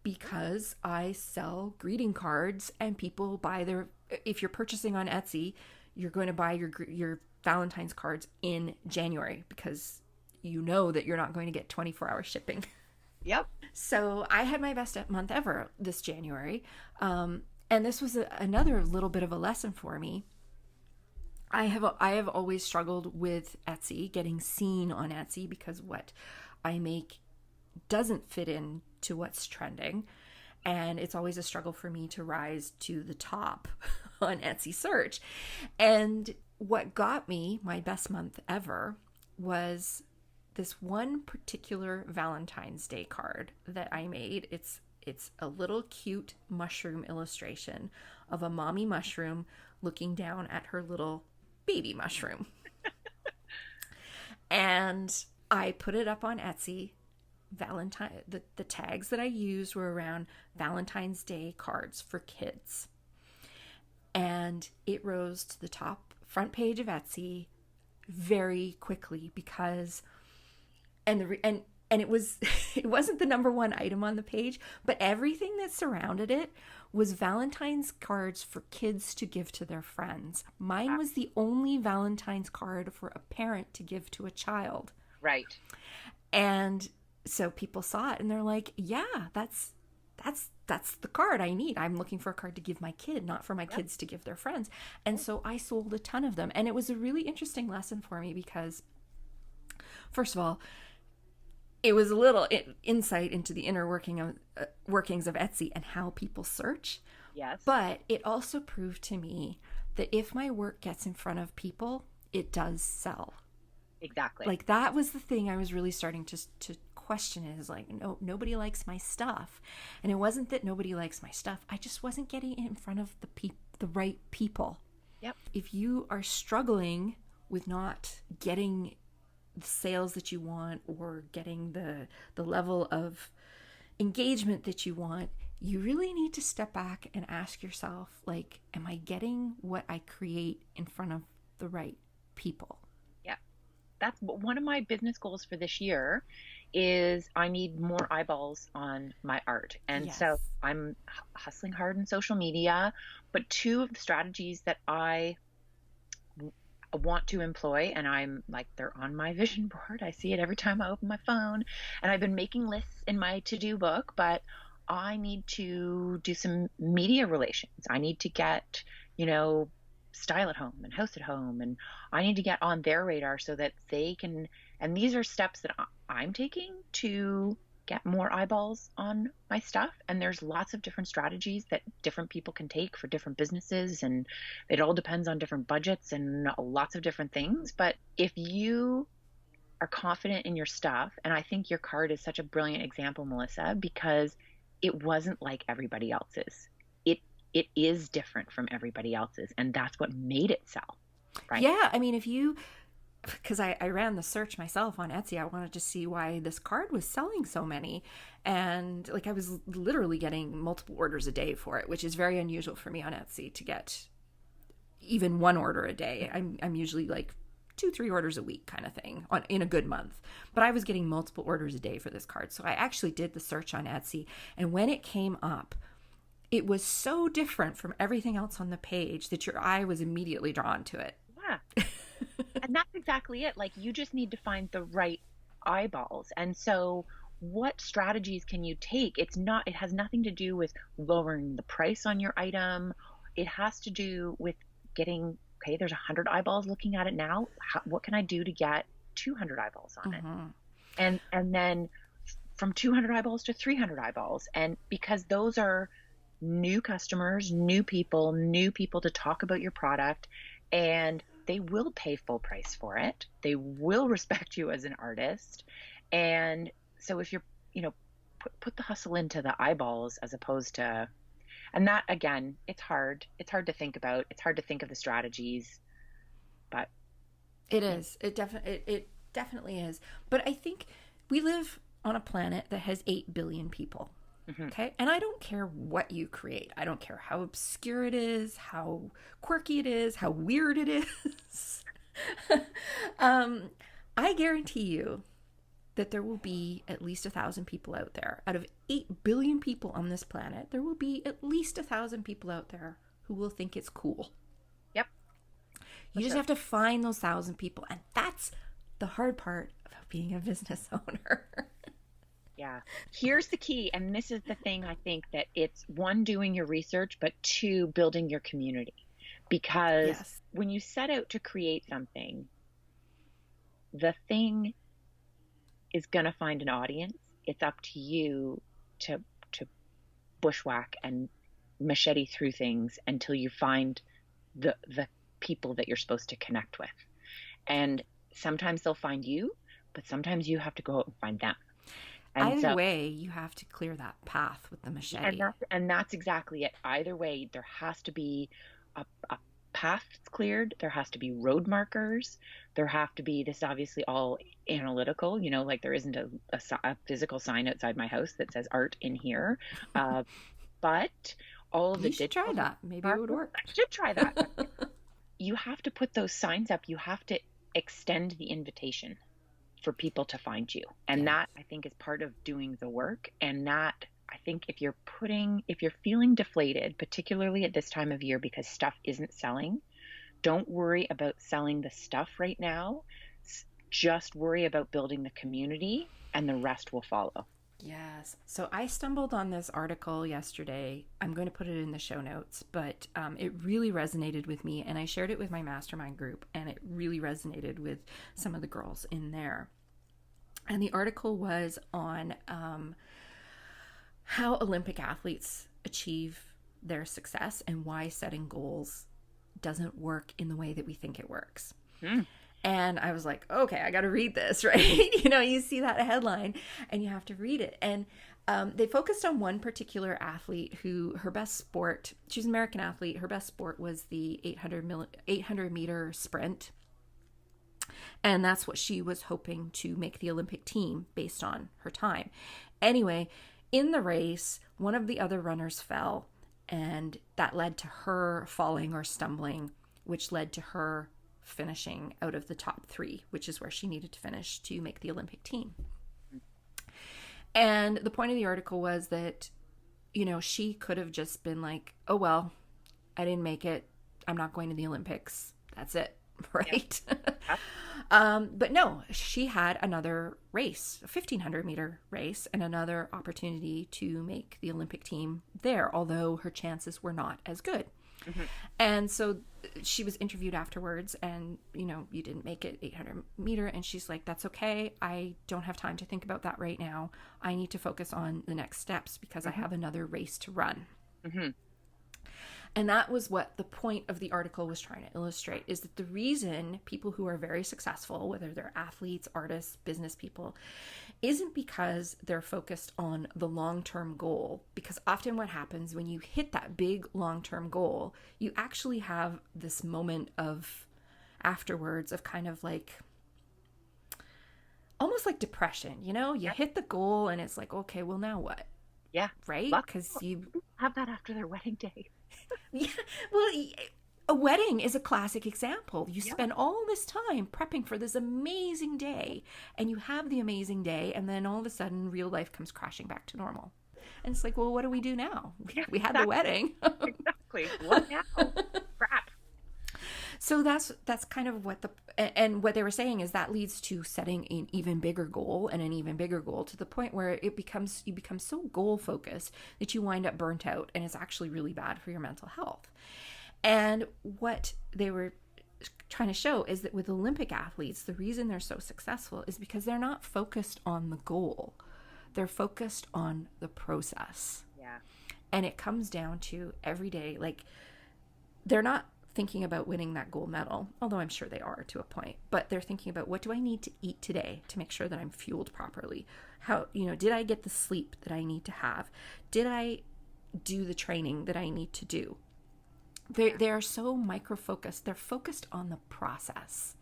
because I sell greeting cards and people buy if you're purchasing on Etsy, you're going to buy your Valentine's cards in January because you know that you're not going to get 24-hour shipping. Yep. So I had my best month ever this January. And this was another little bit of a lesson for me. I have always struggled with Etsy, getting seen on Etsy because what I make doesn't fit in to what's trending. And it's always a struggle for me to rise to the top on Etsy search. And what got me my best month ever was this one particular Valentine's Day card that I made. It's a little cute mushroom illustration of a mommy mushroom looking down at her little baby mushroom. And I put it up on Etsy. The tags that I used were around Valentine's Day cards for kids. And it rose to the front page of Etsy very quickly because it was it wasn't the number one item on the page, but everything that surrounded it was Valentine's cards for kids to give to their friends. Mine was the only Valentine's card for a parent to give to a child. Right. And so people saw it and they're like, yeah, that's the card I need. I'm looking for a card to give my kid, not for my kids to give their friends. And so I sold a ton of them. And it was a really interesting lesson for me because, first of all, it was a little insight into the inner workings of Etsy and how people search. Yes. But it also proved to me that if my work gets in front of people, it does sell. Exactly. Like that was the thing I was really starting to question is like, no, nobody likes my stuff. And it wasn't that nobody likes my stuff. I just wasn't getting it in front of the right people. Yep. If you are struggling with not getting the sales that you want or getting the level of engagement that you want, you really need to step back and ask yourself, like, am I getting what I create in front of the right people? Yeah. That's one of my business goals for this year is I need more eyeballs on my art. And so I'm hustling hard in social media, but two of the strategies that I want to employ, and I'm like, they're on my vision board. I see it every time I open my phone, and I've been making lists in my to-do book, but I need to do some media relations. I need to get, style at home and host at home, and I need to get on their radar so that they can, and these are steps that I'm taking to get more eyeballs on my stuff. And there's lots of different strategies that different people can take for different businesses, and it all depends on different budgets and lots of different things. But if you are confident in your stuff, and I think your card is such a brilliant example, Melissa, because it wasn't like everybody else's. It it is different from everybody else's, and that's what made it sell, right? Yeah, I mean, if you, because I ran the search myself on Etsy, I wanted to see why this card was selling so many. And like I was literally getting multiple orders a day for it, which is very unusual for me on Etsy to get even one order a day. I'm usually like 2-3 orders a week kind of thing in a good month. But I was getting multiple orders a day for this card. So I actually did the search on Etsy. And when it came up, it was so different from everything else on the page that your eye was immediately drawn to it. Yeah. And that's exactly it. Like, you just need to find the right eyeballs. And so what strategies can you take? It has nothing to do with lowering the price on your item. It has to do with getting, okay, there's 100 eyeballs looking at it now. What can I do to get 200 eyeballs on it? And then from 200 eyeballs to 300 eyeballs. And because those are new customers, new people to talk about your product, and they will pay full price for it. They will respect you as an artist. And so if you're, put the hustle into the eyeballs as opposed to, and that, again, it's hard. It's hard to think about. It's hard to think of the strategies, but it is. It definitely is. But I think we live on a planet that has 8 billion people. Okay. And I don't care what you create. I don't care how obscure it is, how quirky it is, how weird it is. I guarantee you that there will be at least 1,000 people out there. Out of 8 billion people on this planet, there will be at least 1,000 people out there who will think it's cool. Yep. You just have to find those 1,000 people. And that's the hard part about being a business owner. Yeah. Here's the key. And this is the thing, I think, that it's, one, doing your research, but 2, building your community. Because when you set out to create something, the thing is going to find an audience. It's up to you to bushwhack and machete through things until you find the people that you're supposed to connect with. And sometimes they'll find you, but sometimes you have to go out and find them. And either way, you have to clear that path with the machete. And that's exactly it. Either way, there has to be a path that's cleared. There has to be road markers. There have to be, this is obviously all analytical, like there isn't a physical sign outside my house that says art in here. But all of the you should try that. Maybe it would work. I should try that. You have to put those signs up. You have to extend the invitation for people to find you. And that, I think, is part of doing the work. And that, I think, if you're feeling deflated, particularly at this time of year because stuff isn't selling, don't worry about selling the stuff right now. Just worry about building the community, and the rest will follow. Yes. So I stumbled on this article yesterday. I'm going to put it in the show notes, but it really resonated with me, and I shared it with my mastermind group, and it really resonated with some of the girls in there. And the article was on how Olympic athletes achieve their success and why setting goals doesn't work in the way that we think it works. And I was like, okay, I got to read this, right? You see that headline and you have to read it. And they focused on one particular athlete who, her best sport, she's an American athlete. Her best sport was the 800 meter sprint. And that's what she was hoping to make the Olympic team based on her time. Anyway, in the race, one of the other runners fell, and that led to her falling or stumbling, which led to her finishing out of the top 3, which is where she needed to finish to make the Olympic team. And the point of the article was that, she could have just been like, oh, well, I didn't make it. I'm not going to the Olympics. That's it. Right. Yeah. But no, she had another race, a 1,500 meter race, and another opportunity to make the Olympic team there, although her chances were not as good. And so she was interviewed afterwards, and, you didn't make it 800 meter. And she's like, that's okay. I don't have time to think about that right now. I need to focus on the next steps because I have another race to run. And that was what the point of the article was trying to illustrate, is that the reason people who are very successful, whether they're athletes, artists, business people, isn't because they're focused on the long-term goal. Because often what happens when you hit that big long-term goal, you actually have this moment of afterwards of kind of like almost like depression, you know? You hit the goal and it's like, okay, well now what? Yeah. Right? Because you have that after their wedding day. Yeah, well, a wedding is a classic example. You spend all this time prepping for this amazing day, and you have the amazing day, and then all of a sudden, real life comes crashing back to normal. And it's like, well, what do we do now? We had the wedding. Exactly. What now? Crap. So that's kind of what and what they were saying is that leads to setting an even bigger goal and an even bigger goal, to the point where you become so goal focused that you wind up burnt out, and it's actually really bad for your mental health. And what they were trying to show is that with Olympic athletes, the reason they're so successful is because they're not focused on the goal. They're focused on the process. Yeah. And it comes down to every day, like they're not thinking about winning that gold medal, although I'm sure they are to a point, but they're thinking about, what do I need to eat today to make sure that I'm fueled properly? How, did I get the sleep that I need to have? Did I do the training that I need to do? They're so micro-focused. They're focused on the process.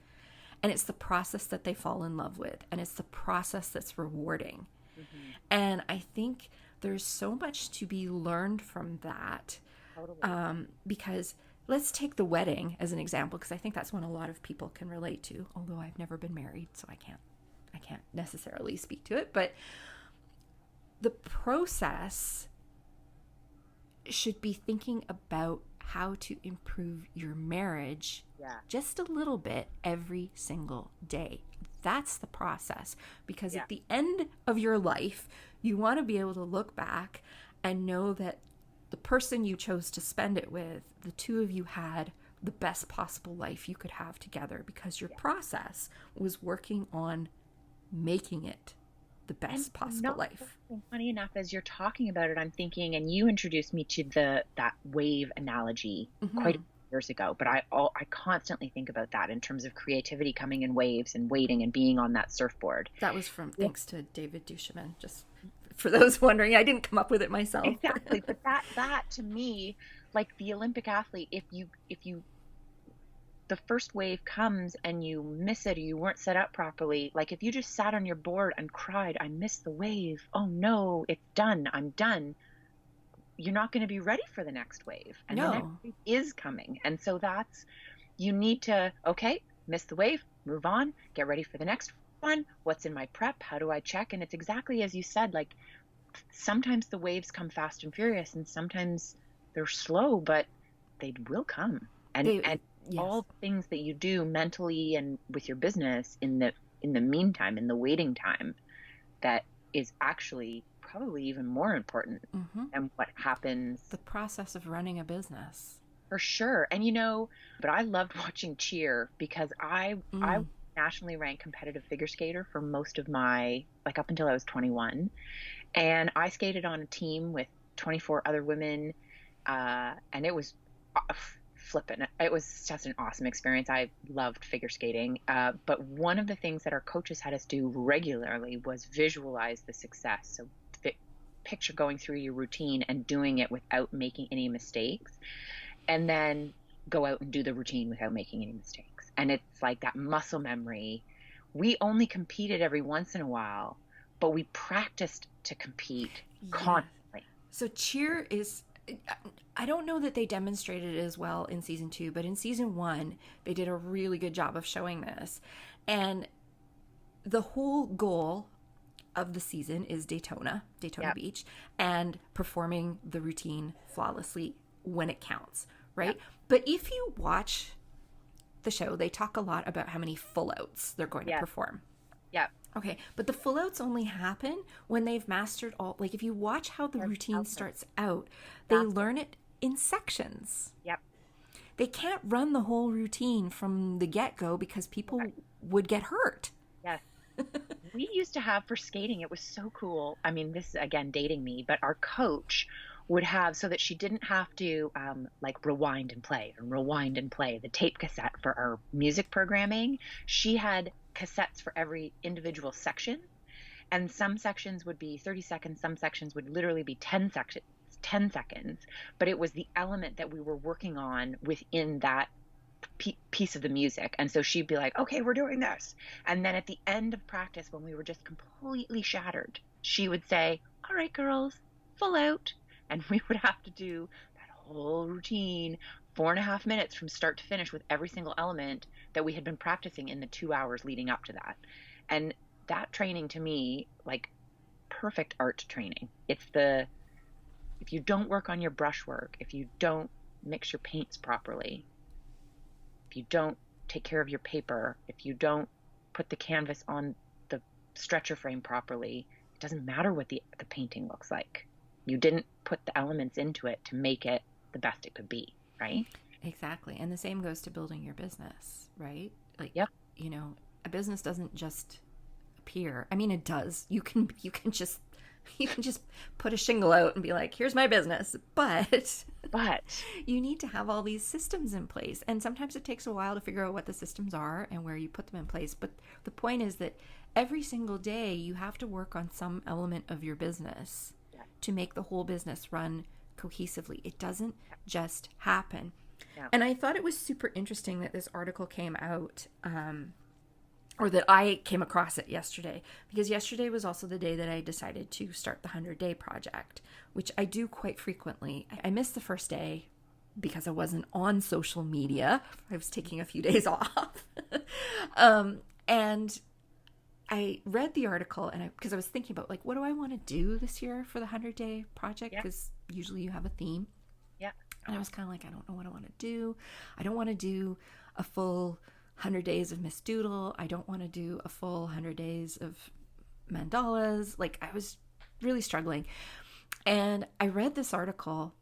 And it's the process that they fall in love with. And it's the process that's rewarding. Mm-hmm. And I think there's so much to be learned from that. Totally. Because let's take the wedding as an example, because I think that's one a lot of people can relate to, although I've never been married, so I can't necessarily speak to it. But the process should be thinking about how to improve your marriage just a little bit every single day. That's the process. Because at the end of your life, you want to be able to look back and know that the person you chose to spend it with, the two of you had the best possible life you could have together, because your process was working on making it the best possible life. Funny enough, as you're talking about it, I'm thinking, and you introduced me to that wave analogy quite a few years ago, but I constantly think about that in terms of creativity coming in waves and waiting and being on that surfboard. That was thanks to David Duchemin, just for those wondering. I didn't come up with it myself. Exactly. But that to me, like the Olympic athlete, if you the first wave comes and you miss it, or you weren't set up properly, like if you just sat on your board and cried, I missed the wave, oh no, it's done, I'm done, you're not going to be ready for the next wave. And the next wave is coming. And so you need to, okay, miss the wave, move on, get ready for the next one. What's in my prep? How do I check? And it's exactly as you said, like sometimes the waves come fast and furious, and sometimes they're slow, but they will come. And all the things that you do mentally and with your business in the meantime, in the waiting time, that is actually probably even more important than what happens. The process of running a business. For sure. And but I loved watching cheer, because I nationally ranked competitive figure skater for most of my, like up until I was 21. And I skated on a team with 24 other women. And it was flipping. It was just an awesome experience. I loved figure skating. But one of the things that our coaches had us do regularly was visualize the success. So picture going through your routine and doing it without making any mistakes, and then go out and do the routine without making any mistakes. And it's like that muscle memory. We only competed every once in a while, but we practiced to compete constantly. So cheer is, I don't know that they demonstrated it as well in season 2, but in season 1, they did a really good job of showing this. And the whole goal of the season is Daytona Beach, and performing the routine flawlessly when it counts, right? But if you watch the show, they talk a lot about how many full outs they're going to perform. Yeah. Okay, but the full outs only happen when they've mastered all. Like if you watch how the routine starts out, they learn it in sections. Yep. They can't run the whole routine from the get-go because people would get hurt. Yes. We used to have for skating, it was so cool. I mean, this is again dating me, but our coach would have, so that she didn't have to like rewind and play the tape cassette for our music programming. She had cassettes for every individual section, and some sections would be 30 seconds, some sections would literally be 10 seconds, but it was the element that we were working on within that piece of the music. And so she'd be like, okay, we're doing this. And then at the end of practice, when we were just completely shattered, she would say, all right, girls, full out. And we would have to do that whole routine, 4.5 minutes from start to finish, with every single element that we had been practicing in the 2 hours leading up to that. And that training, to me, like, perfect art training. It's the, if you don't work on your brushwork, if you don't mix your paints properly, if you don't take care of your paper, if you don't put the canvas on the stretcher frame properly, it doesn't matter what the painting looks like. You didn't put the elements into it to make it the best it could be, right? Exactly. And the same goes to building your business, right? Like, Yep. you know, a business doesn't just appear. I mean, it does. You can just put a shingle out and be like, here's my business. But you need to have all these systems in place. And sometimes it takes a while to figure out what the systems are and where you put them in place. But the point is that every single day you have to work on some element of your business to make the whole business run cohesively. It doesn't just happen. Yeah. And I thought it was super interesting that this article came out, or that I came across it yesterday, because yesterday was also the day that I decided to start the 100-day project, which I do quite frequently. I missed the first day because I wasn't on social media. I was taking a few days off. And I read the article, and because I was thinking about, like, what do I want to do this year for the 100-day project? Because usually you have a theme. Yeah. And I was kind of like, I don't know what I want to do. I don't want to do a full 100 days of Miss Doodle. I don't want to do a full 100 days of mandalas. Like, I was really struggling. And I read this article,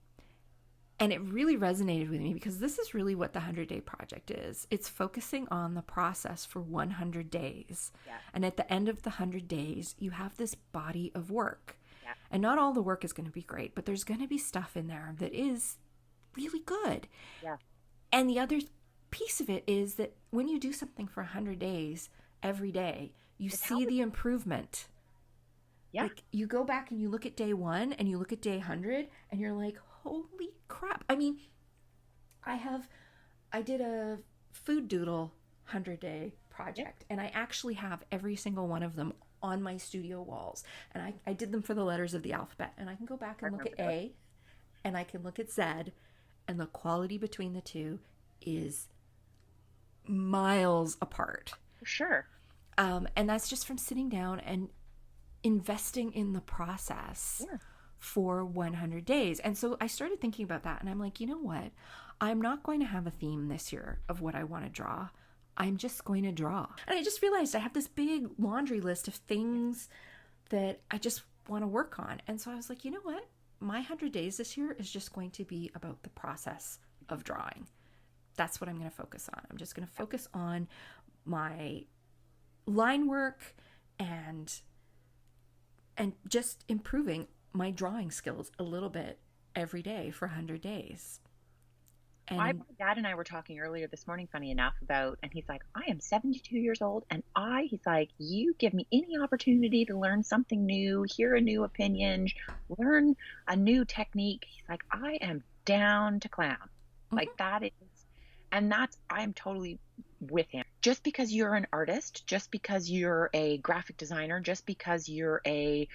and it really resonated with me, because this is really what the 100-day project is. It's focusing on the process for 100 days. Yeah. And at the end of the 100 days, you have this body of work. Yeah. And not all the work is going to be great, but there's going to be stuff in there that is really good. Yeah. And the other piece of it is that when you do something for 100 days, every day, you see the improvement. Yeah. Like, you go back and you look at day 1 and you look at day 100 and you're like, holy crap. I mean, I did a food doodle 100-day project, and I actually have every single one of them on my studio walls. And I did them for the letters of the alphabet, and I can go back and look at A, and I can look at Z, and the quality between the two is miles apart. For sure. And that's just from sitting down and investing in the process for 100 days. And so I started thinking about that, and I'm like, you know what? I'm not going to have a theme this year of what I want to draw. I'm just going to draw. And I just realized I have this big laundry list of things that I just want to work on. And so I was like, you know what? My 100 days this year is just going to be about the process of drawing. That's what I'm going to focus on. I'm just going to focus on my line work and just improving my drawing skills a little bit every day for 100 days. And my dad and I were talking earlier this morning, funny enough, about, and he's like, I am 72 years old, and he's like, you give me any opportunity to learn something new, hear a new opinion, learn a new technique. He's like, I am down to clown. Mm-hmm. Like, that is, and I'm totally with him. Just because you're an artist, just because you're a graphic designer, just because you're a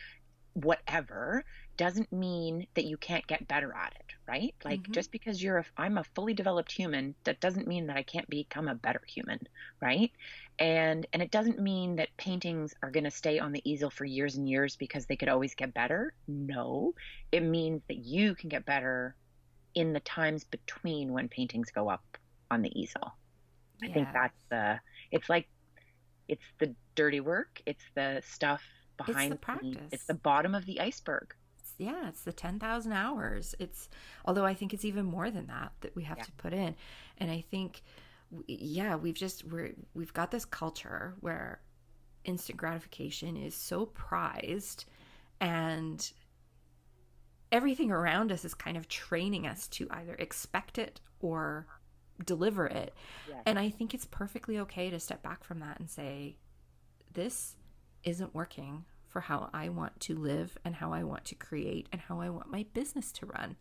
whatever, doesn't mean that you can't get better at it, right? Like, just because I'm a fully developed human, that doesn't mean that I can't become a better human, right? And it doesn't mean that paintings are going to stay on the easel for years and years because they could always get better. No, it means that you can get better in the times between when paintings go up on the easel. Yeah. I think it's the dirty work. It's the stuff behind the practice. It's the bottom of the iceberg. It's the 10,000 hours. Although I think it's even more than that we have to put in. And I think, we've got this culture where instant gratification is so prized, and everything around us is kind of training us to either expect it or deliver it. Yes. And I think it's perfectly okay to step back from that and say, this isn't working for how I want to live and how I want to create and how I want my business to run.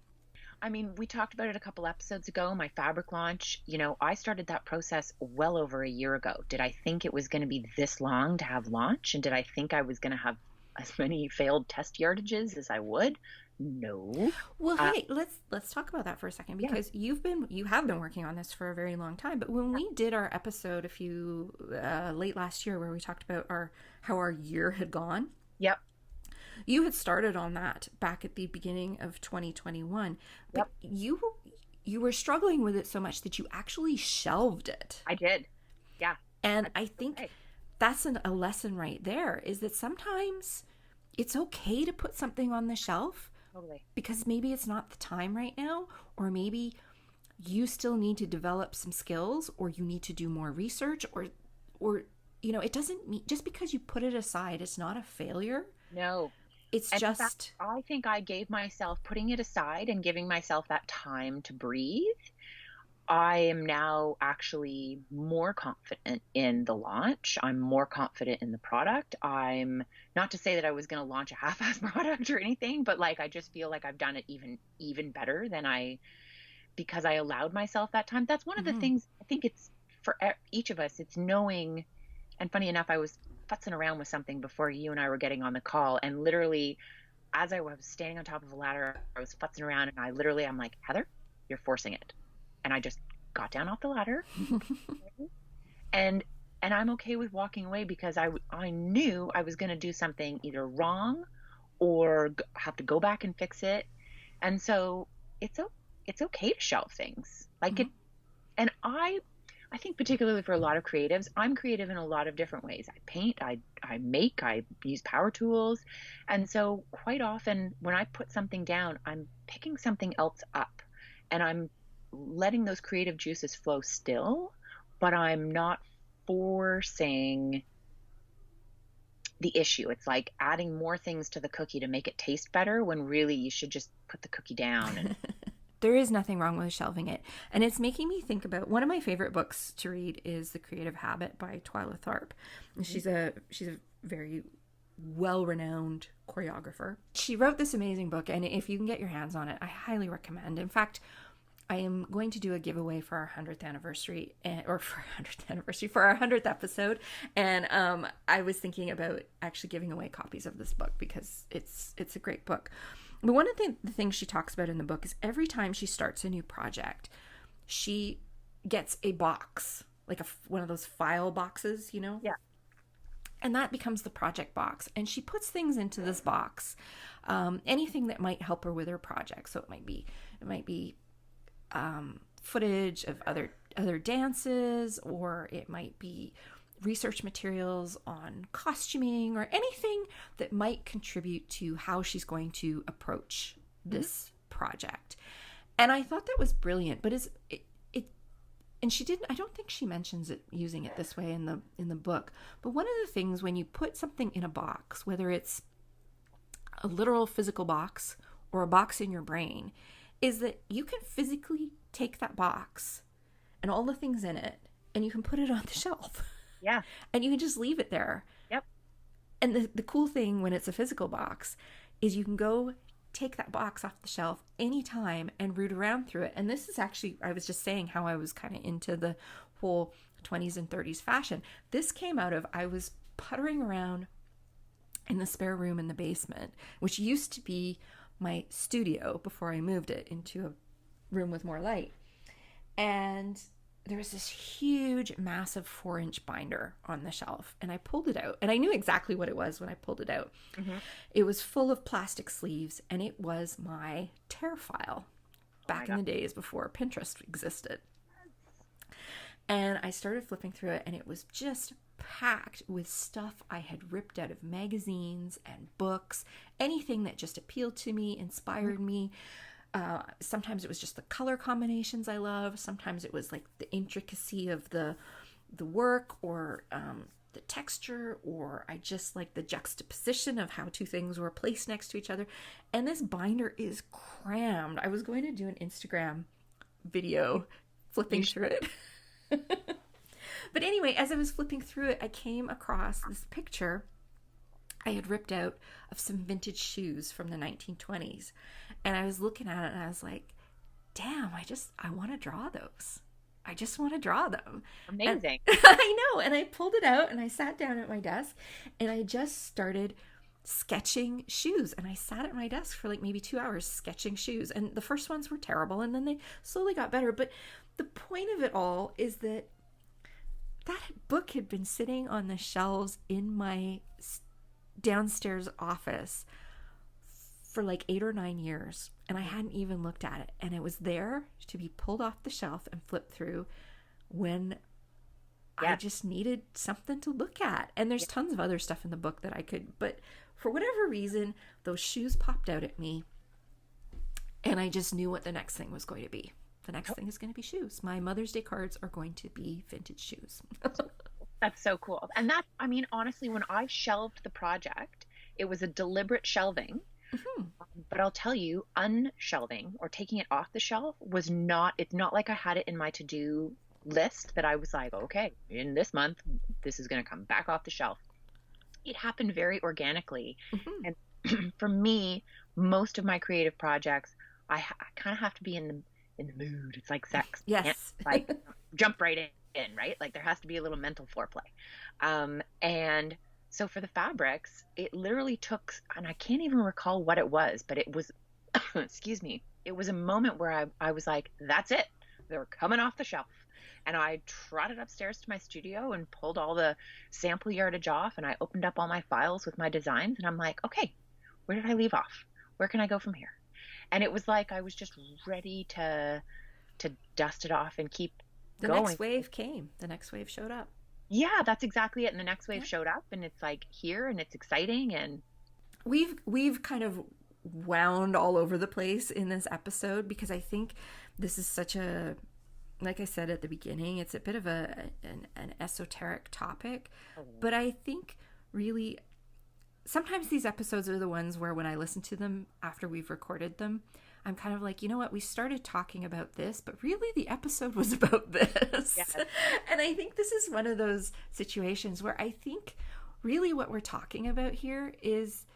I mean, we talked about it a couple episodes ago, my fabric launch. I started that process well over a year ago. Did I think it was going to be this long to have launch? And did I think I was going to have as many failed test yardages as I would? No. Well, hey, let's talk about that for a second, because you have been working on this for a very long time. But when we did our episode late last year, where we talked about how our year had gone, Yep. you had started on that back at the beginning of 2021, but you were struggling with it so much that you actually shelved it. I did. Yeah. And I think that's a lesson right there, is that sometimes it's okay to put something on the shelf. Totally. Because maybe it's not the time right now, or maybe you still need to develop some skills, or you need to do more research, or it doesn't mean just because you put it aside, it's not a failure. No. It's And in just fact, I think I gave myself, putting it aside and giving myself that time to breathe, I am now actually more confident in the launch. I'm more confident in the product. I'm not to say that I was going to launch a half-ass product or anything, but like I just feel like I've done it even better because I allowed myself that time. That's one of the things I think it's for each of us. It's knowing. And funny enough, I was futzing around with something before you and I were getting on the call, and literally, as I was standing on top of a ladder, I was futzing around, and I'm like, Heather, you're forcing it. And I just got down off the ladder and I'm okay with walking away, because I knew I was going to do something either wrong or have to go back and fix it. And so it's okay to shelve things like it. And I think particularly for a lot of creatives, I'm creative in a lot of different ways. I paint, I make, I use power tools. And so quite often when I put something down, I'm picking something else up, and I'm letting those creative juices flow still, but I'm not forcing the issue. It's like adding more things to the cookie to make it taste better, when really you should just put the cookie down. And there is nothing wrong with shelving it. And it's making me think about one of my favorite books to read is The Creative Habit by Twyla Tharp. And she's a very well-renowned choreographer. She wrote this amazing book, and if you can get your hands on it, I highly recommend. In fact, I am going to do a giveaway for our 100th anniversary, for our 100th episode. And I was thinking about actually giving away copies of this book, because it's a great book. But one of the things she talks about in the book is every time she starts a new project, she gets a box, like one of those file boxes, Yeah. And that becomes the project box. And she puts things into this box, anything that might help her with her project. So it might be footage of other dances, or it might be research materials on costuming, or anything that might contribute to how she's going to approach this project. And I thought that was brilliant, but and she didn't, I don't think she mentions it using it this way in the book. But one of the things when you put something in a box, whether it's a literal physical box or a box in your brain, is that you can physically take that box and all the things in it, and you can put it on the shelf. Yeah. And you can just leave it there. Yep. And the cool thing when it's a physical box is you can go take that box off the shelf anytime and root around through it. And this is actually, I was just saying how I was kind of into the whole 20s and 30s fashion. This came out of, I was puttering around in the spare room in the basement, which used to be my studio before I moved it into a room with more light. And there was this huge, massive 4-inch binder on the shelf, and I pulled it out, and I knew exactly what it was when I pulled it out. It was full of plastic sleeves, and it was my tear file back in the days before Pinterest existed. And I started flipping through it, and it was just packed with stuff I had ripped out of magazines and books, anything that just appealed to me, inspired me. Sometimes it was just the color combinations I love. Sometimes it was like the intricacy of the the work or the texture, or I just like the juxtaposition of how two things were placed next to each other. And this binder is crammed. I was going to do an Instagram video flipping through it. But anyway, as I was flipping through it, I came across this picture I had ripped out of some vintage shoes from the 1920s. And I was looking at it and I was like, damn, I want to draw those. I just want to draw them. Amazing. And, I know. And I pulled it out and I sat down at my desk and I just started sketching shoes. And I sat at my desk for like maybe 2 hours sketching shoes. And the first ones were terrible and then they slowly got better. But the point of it all is that book had been sitting on the shelves in my downstairs office for like 8 or 9 years, and I hadn't even looked at it, and it was there to be pulled off the shelf and flipped through when I just needed something to look at. And there's tons of other stuff in the book that I could, but for whatever reason those shoes popped out at me, and I just knew what the next thing was going to be. The next thing is going to be shoes. My Mother's Day cards are going to be vintage shoes. That's so cool. And that, I mean, honestly, when I shelved the project, it was a deliberate shelving. Mm-hmm. But I'll tell you, unshelving or taking it off the shelf was not, it's not like I had it in my to-do list that I was like, okay, in this month, this is going to come back off the shelf. It happened very organically. Mm-hmm. And for me, most of my creative projects, I kind of have to be in the mood. It's like sex. Yes. Like jump right in, right? Like there has to be a little mental foreplay. And so for the fabrics, it literally took, and I can't even recall what it was, but it was, excuse me, it was a moment where I was like, that's it. They're coming off the shelf. And I trotted upstairs to my studio and pulled all the sample yardage off, and I opened up all my files with my designs, and I'm like, okay, where did I leave off? Where can I go from here? And it was like I was just ready to dust it off and keep going. The next wave came. The next wave showed up. Yeah, that's exactly it. And the next wave showed up, and it's like here, and it's exciting. And we've kind of wound all over the place in this episode because I think this is such a, like I said at the beginning, it's a bit of an esoteric topic. But I think really sometimes these episodes are the ones where when I listen to them after we've recorded them, I'm kind of like, you know what, we started talking about this, but really the episode was about this. Yes. And I think this is one of those situations where I think really what we're talking about here is,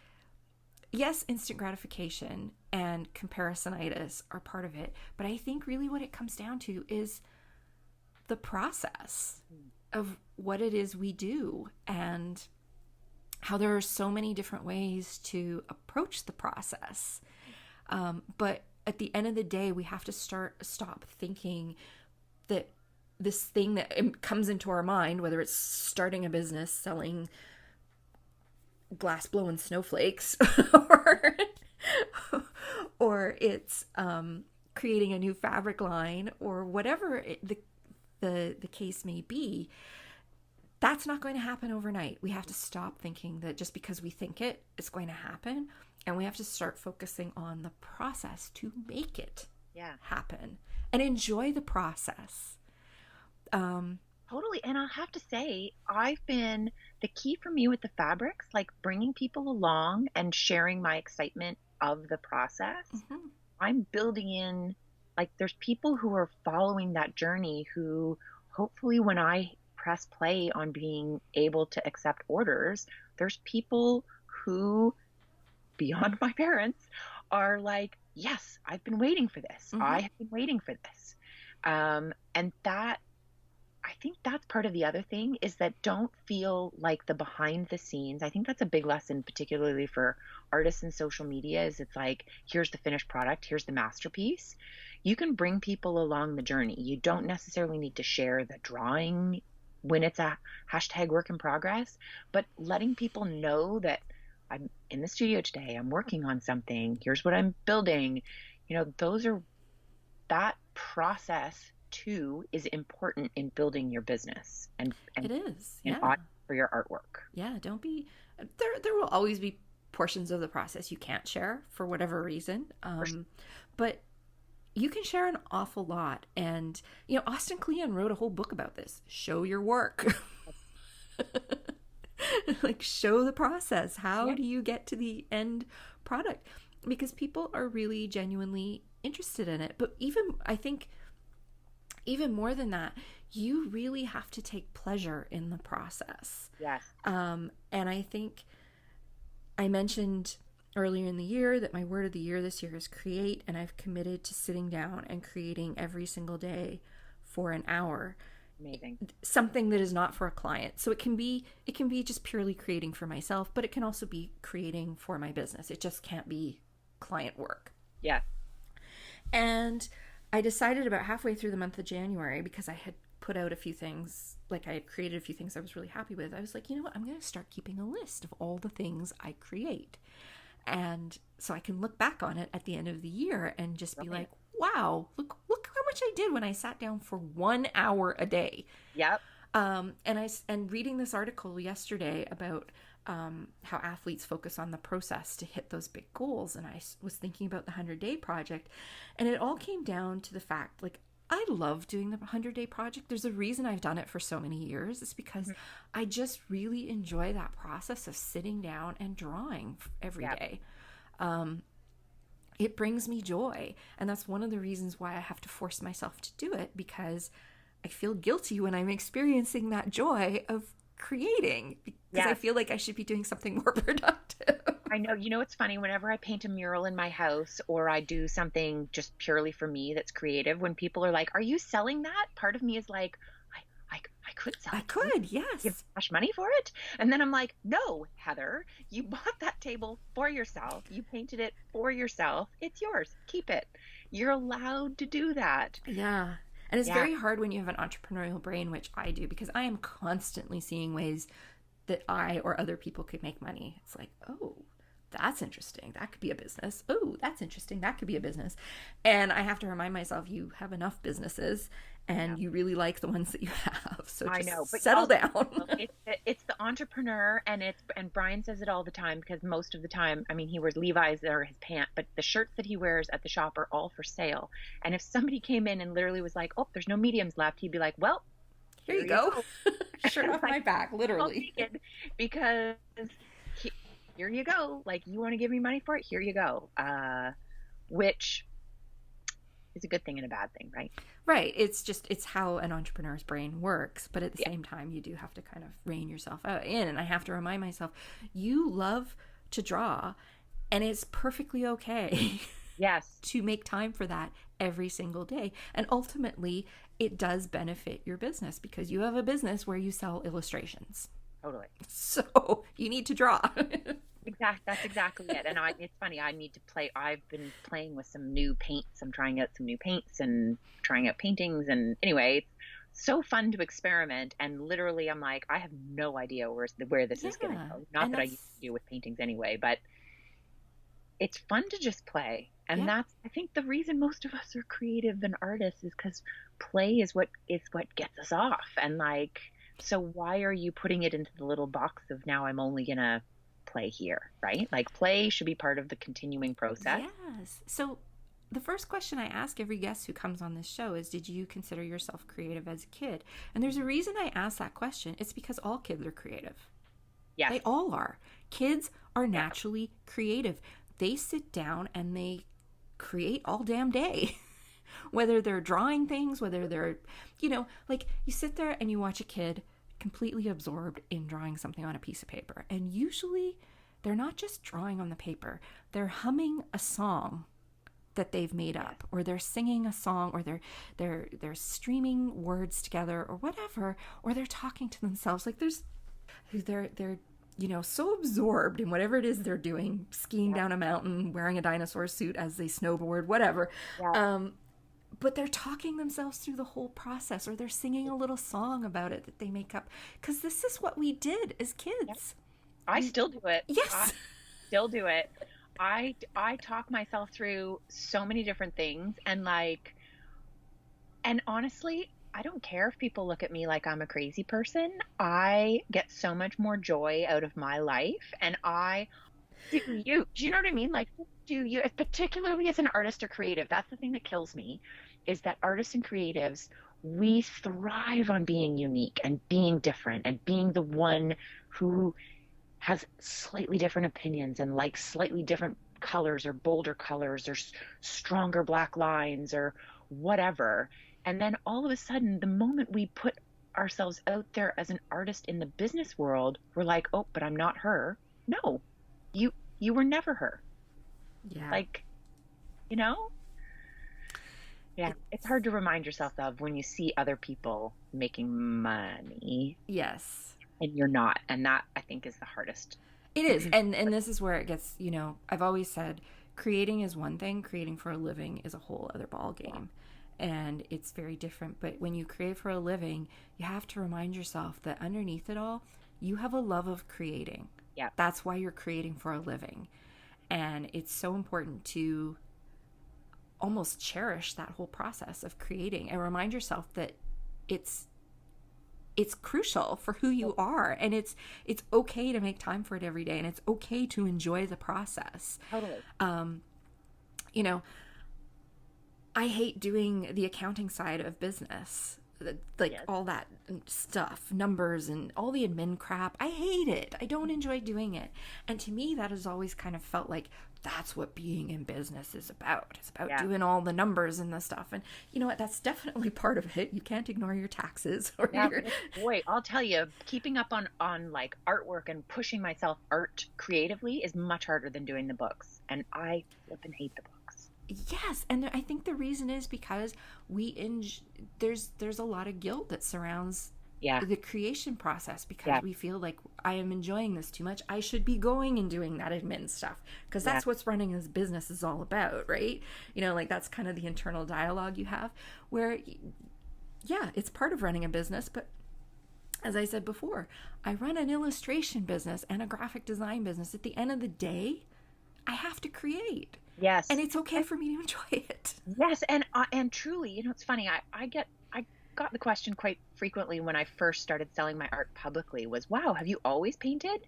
yes, instant gratification and comparisonitis are part of it, but I think really what it comes down to is the process of what it is we do and how there are so many different ways to approach the process. But at the end of the day, we have to stop thinking that this thing that comes into our mind, whether it's starting a business, selling glass blowing snowflakes, or it's creating a new fabric line, or whatever the case may be, that's not going to happen overnight. We have to stop thinking that just because we think it's going to happen. And we have to start focusing on the process to make it happen and enjoy the process. Totally. And I'll have to say, the key for me with the fabrics, like bringing people along and sharing my excitement of the process. Mm-hmm. I'm building in, like there's people who are following that journey who hopefully when I press play on being able to accept orders, there's people who beyond my parents are like, yes, I've been waiting for this. Mm-hmm. I have been waiting for this. And that, I think that's part of the other thing is that don't feel like the behind the scenes. I think that's a big lesson, particularly for artists in social media, is it's like, here's the finished product, here's the masterpiece. You can bring people along the journey. You don't necessarily need to share the drawing when it's a hashtag work in progress, but letting people know that I'm in the studio today, I'm working on something, here's what I'm building. You know, that process too is important in building your business and it is, for your artwork. Yeah, don't be, there will always be portions of the process you can't share for whatever reason. But you can share an awful lot. And, Austin Kleon wrote a whole book about this. Show your work. Like, show the process. How Yeah. do you get to the end product? Because people are really genuinely interested in it. But I think even more than that, you really have to take pleasure in the process. Yes. And I think I mentioned earlier in the year that my word of the year this year is create, and I've committed to sitting down and creating every single day for an hour. Amazing. Something that is not for a client. So it can be just purely creating for myself, but it can also be creating for my business. It just can't be client work. Yeah. And I decided about halfway through the month of January, because I had put out a few things, like I had created a few things I was really happy with. I was like, you know what? I'm going to start keeping a list of all the things I create. And so I can look back on it at the end of the year and just be like, wow, look how much I did when I sat down for 1 hour a day. Yep. And reading this article yesterday about how athletes focus on the process to hit those big goals. And I was thinking about the 100-day project, and it all came down to the fact, like, I love doing the 100-day project. There's a reason I've done it for so many years. It's because I just really enjoy that process of sitting down and drawing every day. It brings me joy. And that's one of the reasons why I have to force myself to do it, because I feel guilty when I'm experiencing that joy of creating, because I feel like I should be doing something more productive. I know. It's funny. Whenever I paint a mural in my house, or I do something just purely for me that's creative, when people are like, "Are you selling that?" Part of me is like, I could sell it. I could, yes. Give cash money for it. And then I'm like, no, Heather, you bought that table for yourself. You painted it for yourself. It's yours. Keep it. You're allowed to do that. Yeah. And it's very hard when you have an entrepreneurial brain, which I do, because I am constantly seeing ways that I or other people could make money. It's like, oh, that's interesting. That could be a business. Oh, that's interesting. That could be a business. And I have to remind myself, you have enough businesses, and you really like the ones that you have. So just but settle down. It's the entrepreneur, and Brian says it all the time, because most of the time, I mean, he wears Levi's that are his pant, but the shirts that he wears at the shop are all for sale. And if somebody came in and literally was like, oh, there's no mediums left, he'd be like, well, here you go. Shirt off my back, literally. Because here you go. Like, you want to give me money for it? Here you go. Which is a good thing and a bad thing, right? Right. It's how an entrepreneur's brain works. But at the same time, you do have to kind of rein yourself in. And I have to remind myself, you love to draw, and it's perfectly okay. Yes. To make time for that every single day. And ultimately, it does benefit your business, because you have a business where you sell illustrations. Totally. So you need to draw. That's exactly it. And it's funny, I need to play. I've been playing with some new paints. I'm trying out some new paints and trying out paintings. And anyway, it's so fun to experiment. And literally, I'm like, I have no idea where this is going to go. Not that I used to do with paintings anyway, but it's fun to just play. And that's, I think, the reason most of us are creative and artists is because play is what gets us off. And like, so why are you putting it into the little box of, now I'm only going to play here, right? Like, play should be part of the continuing process. Yes. So the first question I ask every guest who comes on this show is, did you consider yourself creative as a kid? And there's a reason I ask that question. It's because all kids are creative. Yes. They all are. Kids are naturally creative. They sit down and they create all damn day. Whether they're drawing things, whether they're, like, you sit there and you watch a kid completely absorbed in drawing something on a piece of paper. And usually they're not just drawing on the paper. They're humming a song that they've made up, or they're singing a song, or they're streaming words together, or whatever, or they're talking to themselves. Like, they're so absorbed in whatever it is they're doing, skiing down a mountain, wearing a dinosaur suit as they snowboard, whatever. But they're talking themselves through the whole process, or they're singing a little song about it that they make up. Because this is what we did as kids. I still do it. Yes. I still do it. I talk myself through so many different things. And honestly, I don't care if people look at me like I'm a crazy person. I get so much more joy out of my life. And do you know what I mean? Like, do you, particularly as an artist or creative, that's the thing that kills me, is that artists and creatives, we thrive on being unique and being different and being the one who has slightly different opinions and likes slightly different colors or bolder colors or stronger black lines or whatever. And then all of a sudden, the moment we put ourselves out there as an artist in the business world, we're like, oh, but I'm not her. No, you were never her. Yeah. Like, you know? Yeah, it's hard to remind yourself of when you see other people making money Yes. and you're not. And that I think is the hardest. It is. And this is where it gets, I've always said creating is one thing, creating for a living is a whole other ball game. And it's very different. But when you create for a living, you have to remind yourself that underneath it all, you have a love of creating. Yeah. That's why you're creating for a living. And it's so important to almost cherish that whole process of creating and remind yourself that it's crucial for who you are, and it's okay to make time for it every day, and it's okay to enjoy the process. Totally. You know, I hate doing the accounting side of business, like Yes. all that stuff, numbers and all the admin crap. I hate it. I don't enjoy doing it. And to me, that has always kind of felt like that's what being in business is about. It's about Yeah. doing all the numbers and the stuff. And you know what? That's definitely part of it. You can't ignore your taxes or Yeah, your... boy, I'll tell you, keeping up on like artwork and pushing myself art creatively is much harder than doing the books. And I flip and hate the books. Yes, and I think the reason is because there's a lot of guilt that surrounds Yeah. the creation process, because Yeah. we feel like I am enjoying this too much. I should be going and doing that admin stuff, because that's Yeah. what's running this business is all about, right? Like that's kind of the internal dialogue you have where, yeah, it's part of running a business, but as I said before, I run an illustration business and a graphic design business. At the end of the day, I have to create. Yes. And it's okay for me to enjoy it. Yes, and truly, it's funny. I got the question quite frequently when I first started selling my art publicly was, "Wow, have you always painted?"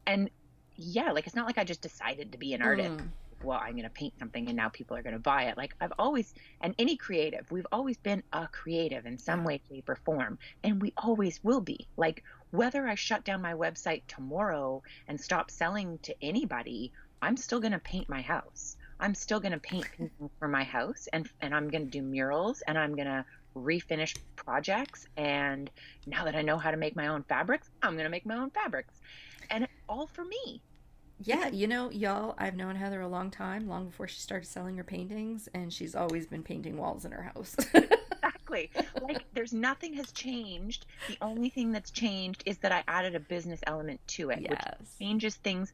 And yeah, like it's not like I just decided to be an artist. Well, I'm going to paint something and now people are going to buy it. Like I've always, and any creative, we've always been a creative in some way, shape, or form, and we always will be. Like whether I shut down my website tomorrow and stop selling to anybody, I'm still going to paint my house. I'm still going to paint paintings for my house, and I'm going to do murals, and I'm going to refinish projects. And now that I know how to make my own fabrics, I'm going to make my own fabrics, and all for me. Yeah, y'all, I've known Heather a long time, long before she started selling her paintings, and she's always been painting walls in her house. Exactly. Like there's nothing has changed. The only thing that's changed is that I added a business element to it, which Yes. changes things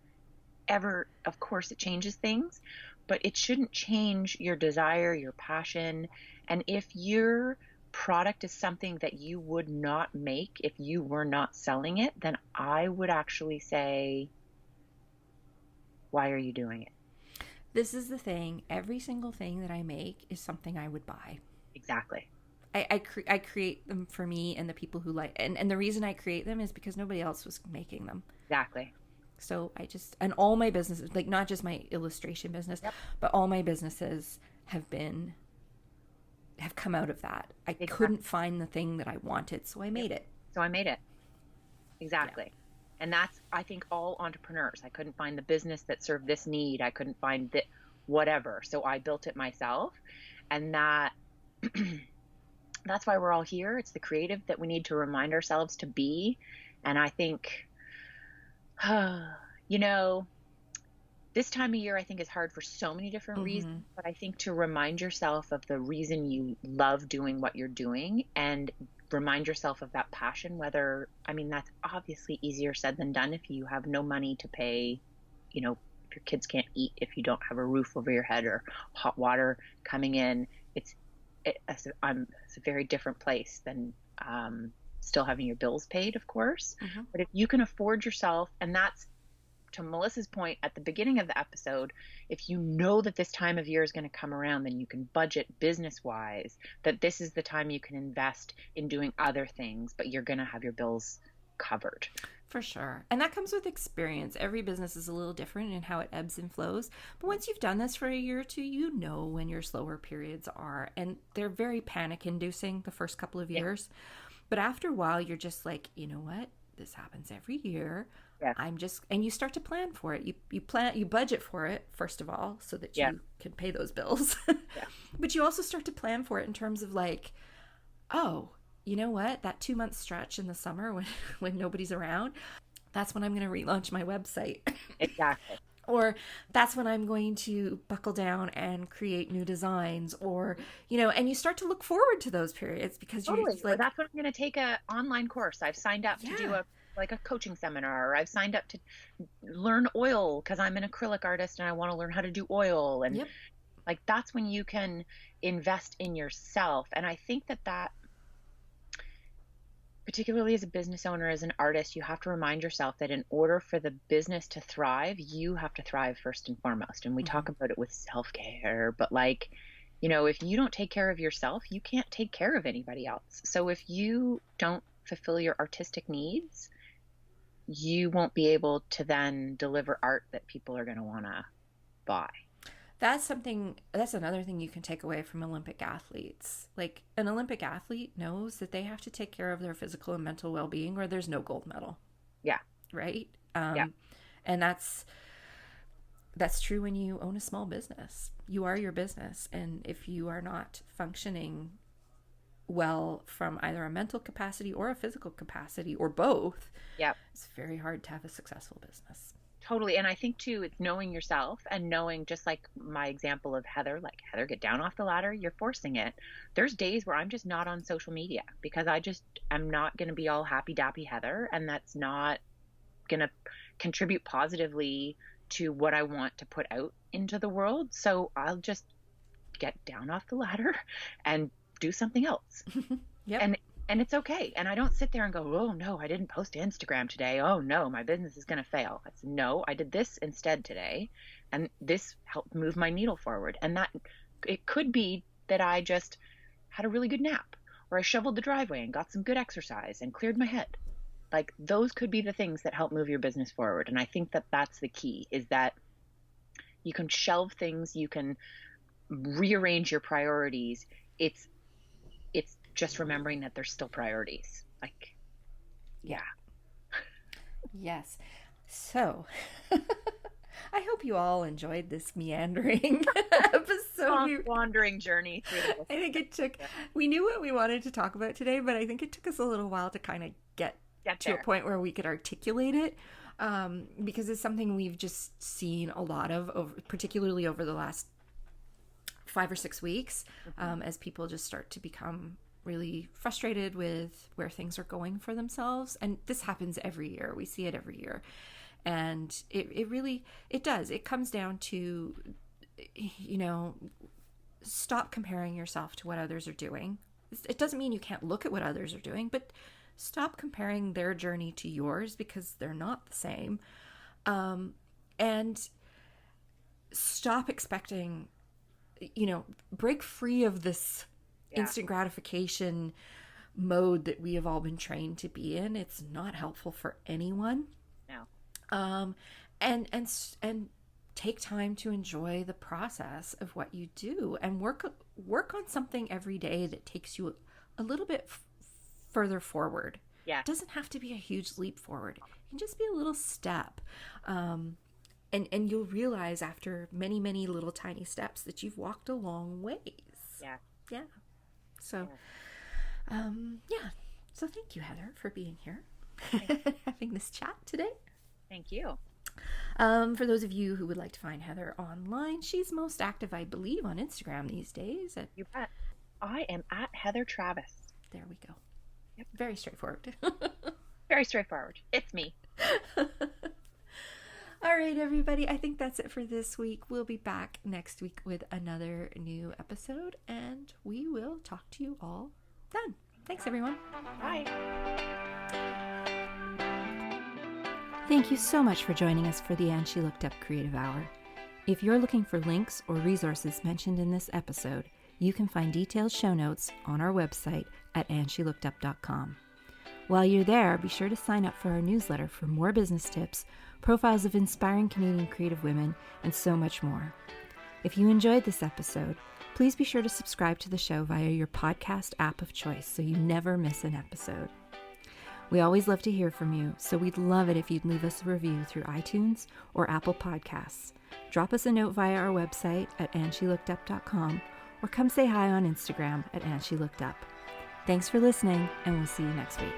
of course it changes things, but it shouldn't change your desire, your passion. And if your product is something that you would not make if you were not selling it, then I would actually say, why are you doing it? This is the thing. Every single thing that I make is something I would buy. Exactly. I create them for me and the people who like, and the reason I create them is because nobody else was making them. Exactly. So and all my businesses, like not just my illustration business, but all my businesses have come out of that. I couldn't find the thing that I wanted, so I made it. So I made it. Exactly. Yeah. And that's, I think, all entrepreneurs. I couldn't find the business that served this need. I couldn't find whatever. So I built it myself. And that's why we're all here. It's the creative that we need to remind ourselves to be. And I think, this time of year, I think is hard for so many different reasons, but I think to remind yourself of the reason you love doing what you're doing and remind yourself of that passion, that's obviously easier said than done if you have no money to pay, if your kids can't eat, if you don't have a roof over your head or hot water coming in, it's a very different place than, still having your bills paid, of course. But if you can afford yourself, and that's to Melissa's point at the beginning of the episode, if you know that this time of year is going to come around, then you can budget business wise that this is the time you can invest in doing other things, but you're going to have your bills covered. For sure. And that comes with experience. Every business is a little different in how it ebbs and flows. But once you've done this for a year or two, you know when your slower periods are. And they're very panic inducing the first couple of years. But after a while, you're just like, you know what? This happens every year. Yeah. And you start to plan for it. You budget for it, first of all, so that you can pay those bills. But you also start to plan for it in terms of like, oh, you know what? That 2-month stretch in the summer when nobody's around, that's when I'm going to relaunch my website. Exactly. Or that's when I'm going to buckle down and create new designs, or, and you start to look forward to those periods because you're like, or that's when I'm going to take an online course. I've signed up to do a coaching seminar, or I've signed up to learn oil because I'm an acrylic artist and I want to learn how to do oil. And like, that's when you can invest in yourself. And I think that particularly as a business owner, as an artist, you have to remind yourself that in order for the business to thrive, you have to thrive first and foremost. And we talk about it with self-care, but like, if you don't take care of yourself, you can't take care of anybody else. So if you don't fulfill your artistic needs, you won't be able to then deliver art that people are going to want to buy. That's another thing you can take away from Olympic athletes. Like, an Olympic athlete knows that they have to take care of their physical and mental well-being or there's no gold medal. Yeah. Right? And that's true when you own a small business. You are your business. And if you are not functioning well from either a mental capacity or a physical capacity or both, it's very hard to have a successful business. Totally. And I think too, it's knowing yourself and knowing, just like my example of Heather, like, Heather, get down off the ladder. You're forcing it. There's days where I'm just not on social media because I'm not going to be all happy dappy Heather. And that's not going to contribute positively to what I want to put out into the world. So I'll just get down off the ladder and do something else. And it's okay. And I don't sit there and go, oh no, I didn't post to Instagram today. Oh no, my business is going to fail. I said, no, I did this instead today. And this helped move my needle forward. And that it could be that I just had a really good nap, or I shoveled the driveway and got some good exercise and cleared my head. Like, those could be the things that help move your business forward. And I think that that's the key, is that you can shelve things, you can rearrange your priorities. It's just remembering that there's still priorities. Like, Yes. So I hope you all enjoyed this meandering episode. Wandering journey through this. I think we knew what we wanted to talk about today, but I think it took us a little while to kind of get to a point where we could articulate it, because it's something we've just seen a lot of, particularly over the last 5 or 6 weeks, as people just start to become really frustrated with where things are going for themselves. And this happens every year. We see it every year. And it does. It comes down to, stop comparing yourself to what others are doing. It doesn't mean you can't look at what others are doing, but stop comparing their journey to yours, because they're not the same. And stop expecting, break free of this instant gratification mode that we have all been trained to be in. It's not helpful for anyone. No. And take time to enjoy the process of what you do, and work on something every day that takes you a little bit further forward. Yeah. It doesn't have to be a huge leap forward. It can just be a little step. And you'll realize after many, many little tiny steps that you've walked a long ways. Yeah. Yeah. So, So thank you, Heather, for being here, having this chat today. Thank you. For those of you who would like to find Heather online, she's most active, I believe, on Instagram these days. You bet. I am at Heather Travis. There we go. Yep. Very straightforward. Very straightforward. It's me. All right, everybody. I think that's it for this week. We'll be back next week with another new episode, and we will talk to you all then. Thanks, everyone. Bye. Thank you so much for joining us for the And She Looked Up Creative Hour. If you're looking for links or resources mentioned in this episode, you can find detailed show notes on our website at andshelookedup.com. While you're there, be sure to sign up for our newsletter for more business tips, profiles of inspiring Canadian creative women, and so much more. If you enjoyed this episode, please be sure to subscribe to the show via your podcast app of choice so you never miss an episode. We always love to hear from you, so we'd love it if you'd leave us a review through iTunes or Apple Podcasts. Drop us a note via our website at andshелookedup.com or come say hi on Instagram at andshелookedup. Thanks for listening, and we'll see you next week.